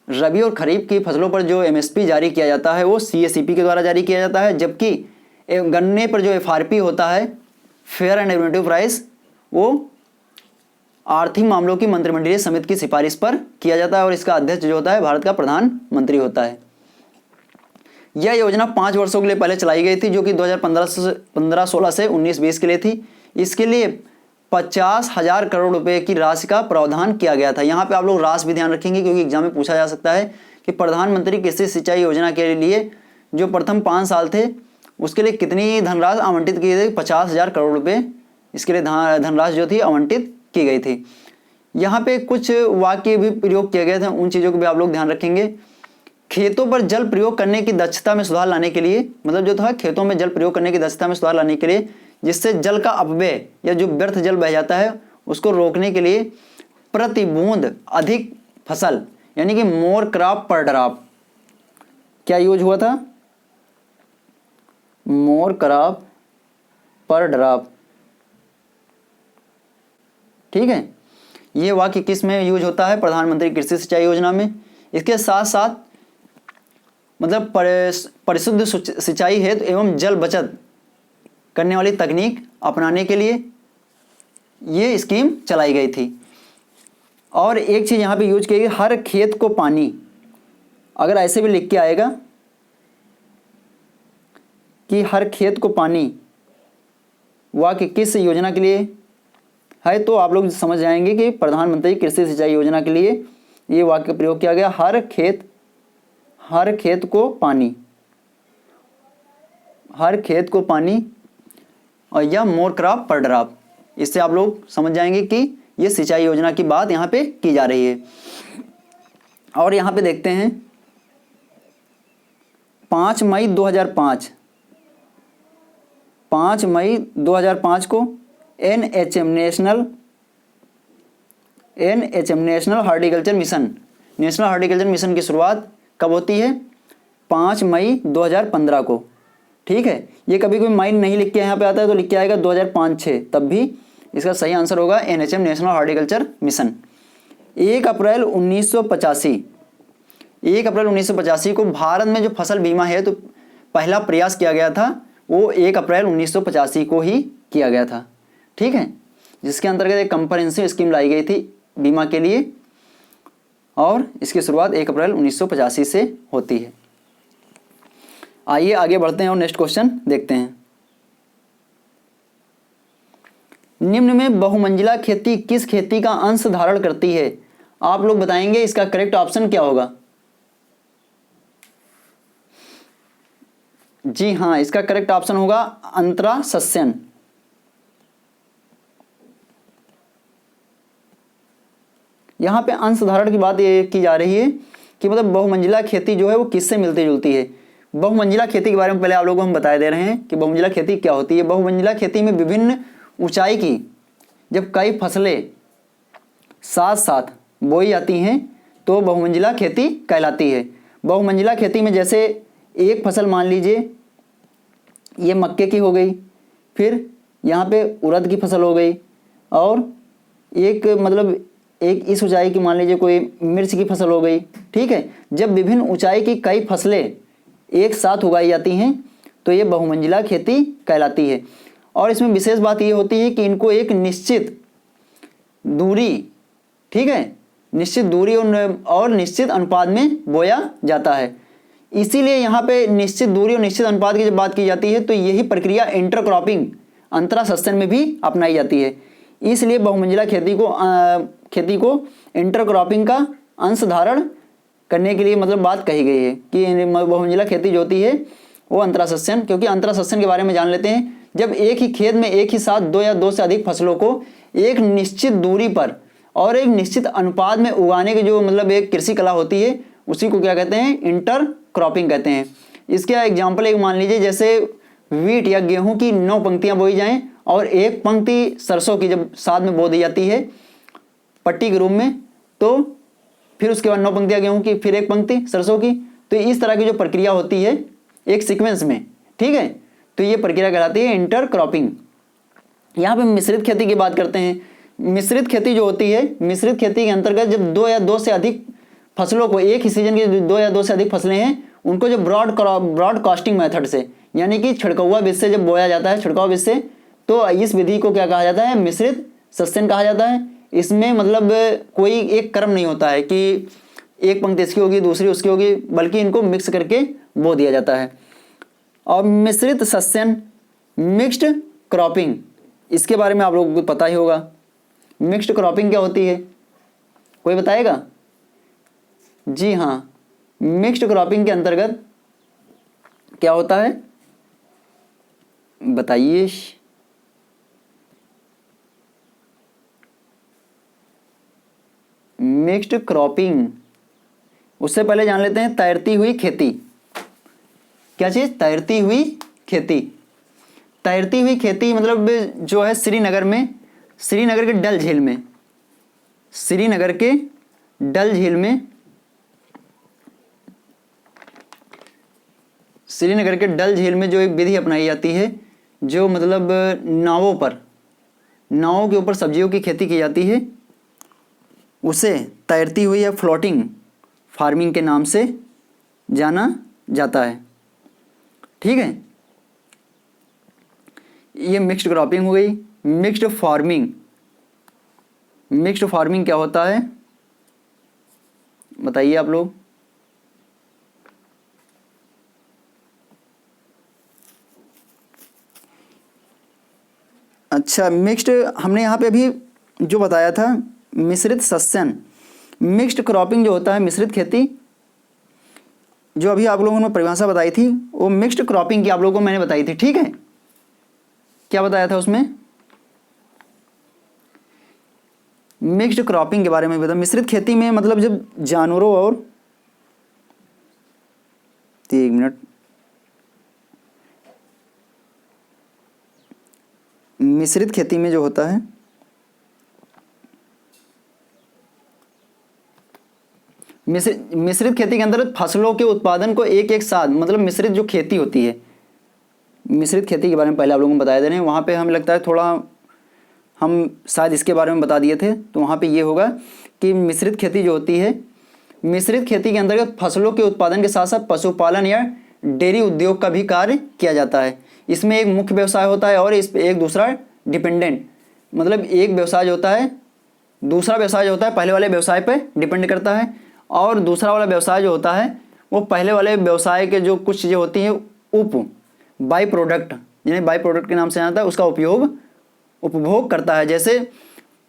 रबी और खरीफ की फसलों पर जो MSP जारी किया जाता है वो CACP के द्वारा जारी किया जाता है, जबकि गन्ने पर जो FRP होता है, फेयर एंड एवरेटिव प्राइस, वो आर्थिक मामलों की मंत्रिमंडलीय समिति की सिफारिश पर किया जाता है और इसका अध्यक्ष जो होता है भारत का प्रधानमंत्री होता है। यह योजना 5 वर्षों के लिए पहले चलाई गई थी, जो कि 2015-16 से 19-20 के लिए थी। इसके लिए 50,000 करोड़ रुपए की राशि का प्रावधान किया गया था। यहाँ पे आप लोग राशि भी ध्यान रखेंगे, क्योंकि एग्जाम में पूछा जा सकता है कि प्रधानमंत्री कृषि सिंचाई योजना के लिए जो प्रथम 5 साल थे उसके लिए कितनी धनराशि आवंटित की गई थी। 50,000 करोड़ रुपए इसके लिए धनराशि जो थी आवंटित की गई थी। यहाँ पे कुछ वाक्य भी प्रयोग किए गए थे, उन चीज़ों को भी आप लोग ध्यान रखेंगे। खेतों पर जल प्रयोग करने की दक्षता में सुधार लाने के लिए, मतलब जो था खेतों में जल प्रयोग करने की दक्षता में सुधार लाने के लिए, जिससे जल का अपव्यय या जो व्यर्थ जल बह जाता है उसको रोकने के लिए प्रति बूंद अधिक फसल, यानी कि मोर क्रॉप पर ड्रॉप क्या यूज हुआ था, मोर क्रॉप पर ड्रॉप। ठीक है, ये वाक्य किस में यूज होता है, प्रधानमंत्री कृषि सिंचाई योजना में। इसके साथ साथ मतलब परिशुद्ध सिंचाई हेतु एवं जल बचत करने वाली तकनीक अपनाने के लिए ये स्कीम चलाई गई थी। और एक चीज़ यहाँ पे यूज की गई, हर खेत को पानी, अगर ऐसे भी लिख के आएगा कि हर खेत को पानी वाक्य किस योजना के लिए है, तो आप लोग समझ जाएंगे कि प्रधानमंत्री कृषि सिंचाई योजना के लिए ये वाक्य प्रयोग किया गया, हर खेत को पानी, हर खेत को पानी, और यह मोर क्रॉप पर ड्रॉप। इससे आप लोग समझ जाएंगे कि ये सिंचाई योजना की बात यहाँ पे की जा रही है। और यहाँ पे देखते हैं 5 मई 2005 को NHM नेशनल हॉर्टिकल्चर मिशन की शुरुआत कब होती है, 5 मई 2015 को। ठीक है, ये कभी कोई मई नहीं लिख के यहाँ पे आता है तो लिख के आएगा 2005-6, तब भी इसका सही आंसर होगा NHM नेशनल हॉर्टिकल्चर मिशन। 1 अप्रैल 1985 को भारत में जो फसल बीमा है तो पहला प्रयास किया गया था, वो 1 अप्रैल 1985 को ही किया गया था। ठीक है, जिसके अंतर्गत एक कंप्रहेंसिव स्कीम लाई गई थी बीमा के लिए, और इसकी शुरुआत 1 अप्रैल 1985 से होती है। आइए आगे बढ़ते हैं और नेक्स्ट क्वेश्चन देखते हैं। निम्न में बहुमंजिला खेती किस खेती का अंश धारण करती है? आप लोग बताएंगे इसका करेक्ट ऑप्शन क्या होगा। जी हाँ, इसका करेक्ट ऑप्शन होगा अंतरा सस्यन। यहां पे अंश धारण की बात ये की जा रही है कि मतलब बहुमंजिला खेती जो है वो किससे मिलती जुलती है। बहुमंजिला खेती के बारे में पहले आप लोगों को हम बताए दे रहे हैं कि बहुमंजिला खेती क्या होती है। बहुमंजिला खेती में विभिन्न ऊंचाई की जब कई फसलें साथ साथ बोई जाती हैं तो बहुमंजिला खेती कहलाती है। बहुमंजिला खेती में जैसे एक फसल मान लीजिए ये मक्के की हो गई, फिर यहाँ पे उड़द की फसल हो गई, और एक मतलब एक इस ऊंचाई की मान लीजिए कोई मिर्च की फसल हो गई। ठीक है, जब विभिन्न ऊंचाई की कई फसलें एक साथ उगाई जाती हैं तो ये बहुमंजिला खेती कहलाती है। और इसमें विशेष बात ये होती है कि इनको एक निश्चित दूरी, ठीक है, निश्चित दूरी और निश्चित अनुपात में बोया जाता है। इसीलिए यहाँ पे निश्चित दूरी और निश्चित अनुपात की जब बात की जाती है तो यही प्रक्रिया इंटरक्रॉपिंग अंतरा सस्यन में भी अपनाई जाती है। इसलिए बहुमंजिला खेती को इंटरक्रॉपिंग का अंश धारण करने के लिए मतलब बात कही गई है कि बहुमंजिला खेती जो होती है वो अंतरा सस्यन, क्योंकि अंतरा सस्यन के बारे में जान लेते हैं। जब एक ही खेत में एक ही साथ 2 या 2 से अधिक फसलों को एक निश्चित दूरी पर और एक निश्चित अनुपात में उगाने की जो मतलब एक कृषि कला होती है उसी को क्या कहते हैं, इंटर क्रॉपिंग कहते हैं। इसके एग्जाम्पल एक मान लीजिए जैसे वीट या गेहूं की 9 पंक्तियां बोई जाएं और एक पंक्ति सरसों की जब साथ में बो दी जाती है पट्टी के रूप में, तो फिर उसके बाद 9 पंक्तियां गेहूं की, फिर एक पंक्ति सरसों की। तो इस तरह की जो प्रक्रिया होती है एक सीक्वेंस में, ठीक है, तो ये प्रक्रिया कहलाती है इंटर क्रॉपिंग। यहाँ पे मिश्रित खेती की बात करते हैं। मिश्रित खेती जो होती है, मिश्रित खेती के अंतर्गत जब 2 या 2 से अधिक फसलों को एक ही सीजन की 2 या 2 से अधिक फसलें हैं उनको जो ब्रॉडकास्टिंग मेथड से यानी कि छिड़कौआ बीज से जब बोया जाता है, छिड़काव बीज से, तो इस विधि को क्या कहा जाता है? मिश्रित सस्यन कहा जाता है। इसमें मतलब कोई एक क्रम नहीं होता है कि एक पंक्ति इसकी होगी दूसरी उसकी होगी, बल्कि इनको मिक्स करके बो दिया जाता है। और मिश्रित सस्यन, मिक्स्ड क्रॉपिंग, इसके बारे में आप लोगों को पता ही होगा। मिक्स्ड क्रॉपिंग क्या होती है, कोई बताएगा? जी हाँ, मिक्स्ड क्रॉपिंग के अंतर्गत क्या होता है, बताइए। मिक्स्ड क्रॉपिंग, उससे पहले जान लेते हैं तैरती हुई खेती। क्या चीज? तैरती हुई खेती। तैरती हुई खेती मतलब जो है श्रीनगर में, श्रीनगर के डल झील में, श्रीनगर के डल झील में, श्रीनगर के डल झील में जो एक विधि अपनाई जाती है, जो मतलब नावों पर, नावों के ऊपर सब्जियों की खेती की जाती है, उसे तैरती हुई या फ्लोटिंग फार्मिंग के नाम से जाना जाता है। ठीक है, ये मिक्स्ड क्रॉपिंग हो गई। मिक्स्ड फार्मिंग, मिक्स्ड फार्मिंग क्या होता है बताइए आप लोग। अच्छा, मिक्स्ड हमने यहाँ पे अभी जो बताया था मिश्रित सस्यन। मिक्स्ड क्रॉपिंग जो होता है, मिश्रित खेती, जो अभी आप लोगों ने परिभाषा बताई थी वो मिक्स्ड क्रॉपिंग की आप लोगों को मैंने बताई थी। ठीक है, क्या बताया था उसमें? मिक्स्ड क्रॉपिंग के बारे में बताया। मिश्रित खेती में मतलब जब जानवरों और, एक मिनट, मिश्रित खेती में जो होता है, मिश्रित खेती के अंदर फसलों के उत्पादन को एक एक साथ, मतलब मिश्रित जो खेती होती है, मिश्रित खेती के बारे में पहले आप लोगों को बताया दे रहे हैं। वहाँ पे हमें लगता है थोड़ा हम शायद इसके बारे में बता दिए थे, तो वहाँ पे ये होगा कि मिश्रित खेती जो होती है, मिश्रित खेती के अंतर्गत फसलों के उत्पादन के साथ साथ पशुपालन या डेयरी उद्योग का भी कार्य किया जाता है। इसमें एक मुख्य व्यवसाय होता है और इस पे एक दूसरा डिपेंडेंट, मतलब एक व्यवसाय जो होता है, दूसरा व्यवसाय जो होता है पहले वाले व्यवसाय पे डिपेंड करता है, और दूसरा वाला व्यवसाय जो होता है वो पहले वाले व्यवसाय के जो कुछ चीज़ें होती हैं उप बाई प्रोडक्ट, जिन्हें बाई प्रोडक्ट के नाम से आता है, उसका उपभोग करता है। जैसे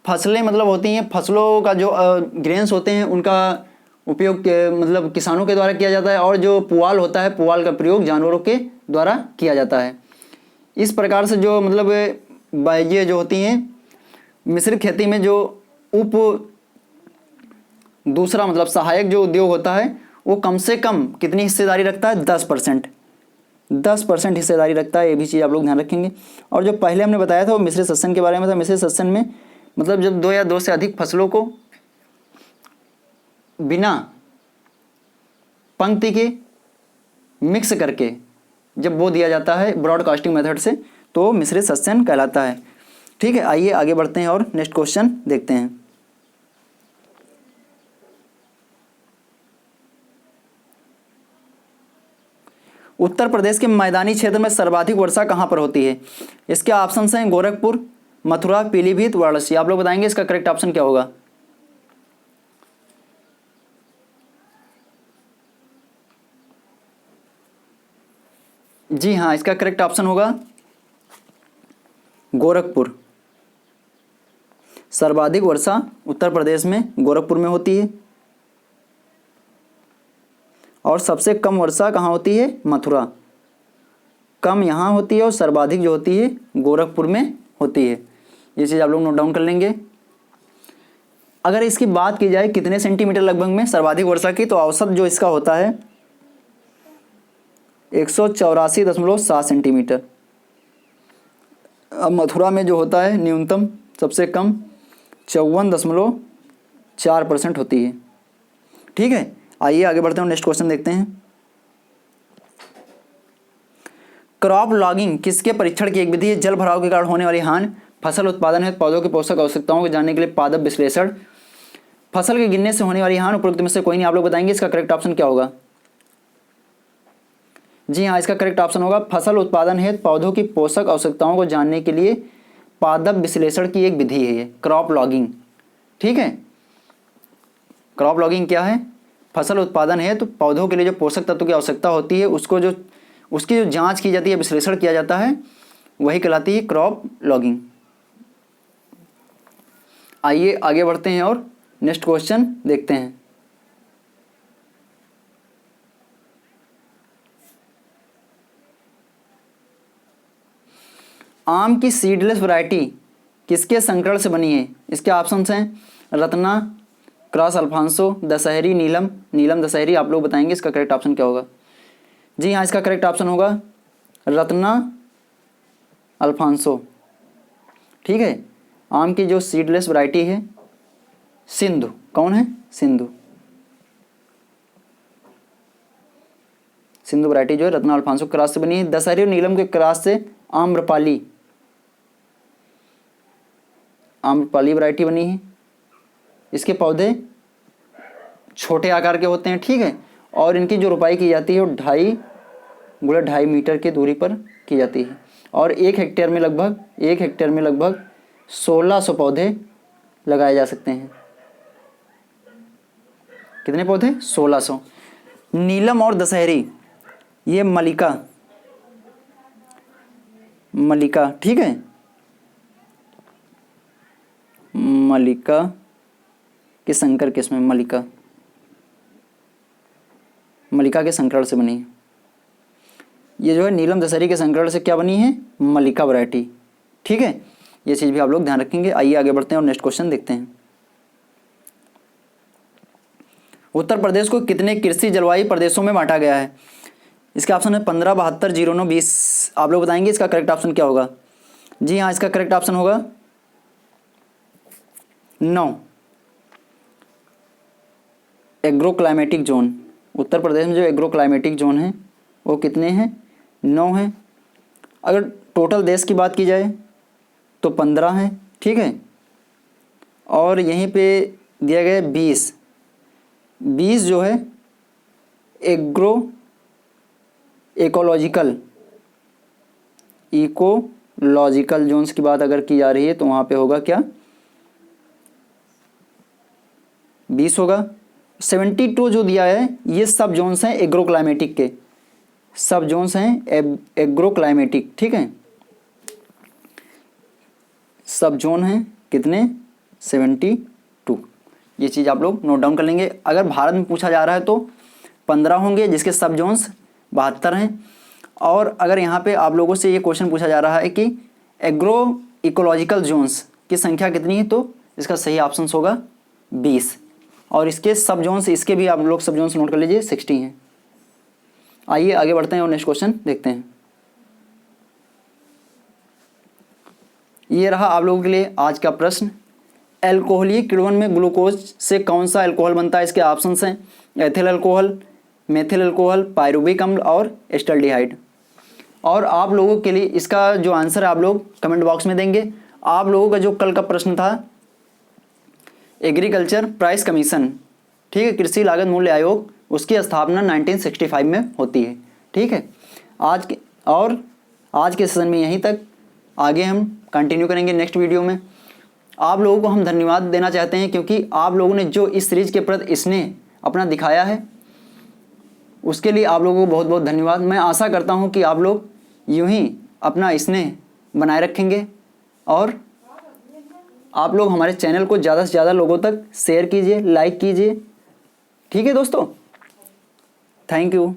फसलें मतलब होती हैं, फसलों का जो ग्रेन्स होते हैं उनका उपयोग मतलब किसानों के द्वारा किया जाता है, और जो पुआल होता है, पुआल का प्रयोग जानवरों के द्वारा किया जाता है। इस प्रकार से जो मतलब ये जो होती हैं मिश्रित खेती में, जो दूसरा मतलब सहायक जो उद्योग होता है वो कम से कम कितनी हिस्सेदारी रखता है? 10%। 10% हिस्सेदारी रखता है, ये भी चीज़ आप लोग ध्यान रखेंगे। और जो पहले हमने बताया था वो मिश्रित सस्यन के बारे में था। मिश्रित सस्यन में मतलब जब 2 या 2 से अधिक फसलों को बिना पंक्ति के मिक्स करके जब बो दिया जाता है ब्रॉडकास्टिंग मेथड से, तो मिश्रित सस्यन कहलाता है। ठीक है, आइए आगे बढ़ते हैं और नेक्स्ट क्वेश्चन देखते हैं। उत्तर प्रदेश के मैदानी क्षेत्र में सर्वाधिक वर्षा कहाँ पर होती है? इसके ऑप्शन हैं गोरखपुर, मथुरा, पीलीभीत, वाराणसी। आप लोग बताएंगे इसका करेक्ट ऑप्शन क्या होगा? जी हाँ, इसका करेक्ट ऑप्शन होगा गोरखपुर। सर्वाधिक वर्षा उत्तर प्रदेश में गोरखपुर में होती है, और सबसे कम वर्षा कहाँ होती है? मथुरा। कम यहाँ होती है और सर्वाधिक जो होती है गोरखपुर में होती है। ये चीज़ आप लोग नोट डाउन कर लेंगे। अगर इसकी बात की जाए कितने सेंटीमीटर लगभग में सर्वाधिक वर्षा की, तो औसत जो इसका होता है 184.7 सेंटीमीटर। अब मथुरा में जो होता है न्यूनतम सबसे कम 54.4% होती है। ठीक है, आइए आगे बढ़ते हैं, नेक्स्ट क्वेश्चन देखते हैं। क्रॉप लॉगिंग किसके परीक्षण की एक विधि है? जल भराव के कारण होने वाली हानि, फसल उत्पादन हेतु पौधों की पोषक आवश्यकताओं को जानने के लिए पादप विश्लेषण, फसल के गिरने से होने वाली हानि, उपरोक्त में से कोई नहीं। आप लोग बताएंगे इसका करेक्ट ऑप्शन क्या होगा? जी हाँ, इसका करेक्ट ऑप्शन होगा फसल उत्पादन हेतु पौधों की पोषक आवश्यकताओं को जानने के लिए पादप विश्लेषण की एक विधि है ये क्रॉप लॉगिंग। ठीक है, क्रॉप लॉगिंग क्या है? फसल उत्पादन है तो पौधों के लिए जो पोषक तत्व की आवश्यकता होती है उसकी जो जांच की जाती है, विश्लेषण किया जाता है, वही कहलाती है क्रॉप लॉगिंग। आइए आगे बढ़ते हैं और नेक्स्ट क्वेश्चन देखते हैं। आम की सीडलेस वैरायटी किसके संकरण से बनी है? इसके ऑप्शंस हैं रत्ना, क्रॉस अल्फांसो, दशहरी, नीलम। नीलम दशहरी आप लोग बताएंगे इसका करेक्ट ऑप्शन क्या होगा। जी हाँ, इसका करेक्ट ऑप्शन होगा रत्ना अल्फांसो। ठीक है, आम की जो सीडलेस वैरायटी है सिंधु। कौन है? सिंधु। सिंधु वैरायटी जो है रत्ना अल्फांसो क्रॉस से बनी है। दशहरी और नीलम के क्रॉस से आम्रपाली वैरायटी बनी है। इसके पौधे छोटे आकार के होते हैं। ठीक है, और इनकी जो रोपाई की जाती है वो 2.5 मीटर की दूरी पर की जाती है और 1 हेक्टेयर में लगभग 1600 पौधे लगाए जा सकते हैं। कितने पौधे? 1600। नीलम और दशहरी ये मल्लिका। ठीक है, मल्लिका के संकर किस्म, मल्लिका के संकरण से बनी है। ये जो है नीलम दशहरी के संकरण से क्या बनी है? मल्लिका वैरायटी। ठीक है, ये चीज़ भी आप लोग ध्यान रखेंगे। आइए आगे बढ़ते हैं और नेक्स्ट क्वेश्चन देखते हैं। उत्तर प्रदेश को कितने कृषि जलवायु प्रदेशों में बांटा गया है? इसका ऑप्शन है 15, 72, 09, 20। आप लोग बताएंगे इसका करेक्ट ऑप्शन क्या होगा। जी हाँ, इसका करेक्ट ऑप्शन होगा 9, agro climatic zone. Uttar Pradesh में जो एग्रो क्लाइमेटिक जोन है वो कितने हैं? 9 हैं। अगर टोटल देश की बात की जाए तो 15 हैं। ठीक है, और यहीं पे दिया गया 20 जो है इकोलॉजिकल जोन्स की बात अगर की जा रही है तो वहाँ पे होगा क्या? 20 होगा। 72 जो दिया है ये सब जोन्स हैं एग्रो क्लाइमेटिक के, सब जोन्स हैं एग्रो क्लाइमेटिक। ठीक है, सब जोन हैं कितने? 72। ये चीज़ आप लोग नोट डाउन कर लेंगे। अगर भारत में पूछा जा रहा है तो 15 होंगे जिसके सब जोन्स 72 हैं। और अगर यहाँ पे आप लोगों से ये क्वेश्चन पूछा जा रहा है कि एग्रो इकोलॉजिकल जोन्स की संख्या कितनी है तो इसका सही ऑप्शन होगा 20। और इसके सब जोन्स, इसके भी आप लोग सब जोन्स नोट कर लीजिए, 60 हैं। आइए आगे बढ़ते हैं और नेक्स्ट क्वेश्चन देखते हैं। ये रहा आप लोगों के लिए आज का प्रश्न। एल्कोहलीय किण्वन में ग्लूकोज से कौन सा अल्कोहल बनता है? इसके ऑप्शंस हैं ethyl alcohol, methyl alcohol, pyruvic अम्ल और एस्टल्डिहाइड। और आप लोगों के लिए इसका जो आंसर है आप लोग कमेंट बॉक्स में देंगे। आप लोगों का जो कल का प्रश्न था एग्रीकल्चर प्राइस कमीशन, ठीक है, कृषि लागत मूल्य आयोग, उसकी स्थापना 1965 में होती है। ठीक है, आज के सेशन में यहीं तक। आगे हम कंटिन्यू करेंगे नेक्स्ट वीडियो में। आप लोगों को हम धन्यवाद देना चाहते हैं क्योंकि आप लोगों ने जो इस सीरीज के प्रति स्नेह अपना दिखाया है उसके लिए आप लोगों को बहुत बहुत धन्यवाद। मैं आशा करता हूं कि आप लोग यूं ही अपना स्नेह बनाए रखेंगे और आप लोग हमारे चैनल को ज़्यादा से ज़्यादा लोगों तक शेयर कीजिए, लाइक कीजिए। ठीक है दोस्तों, थैंक यू।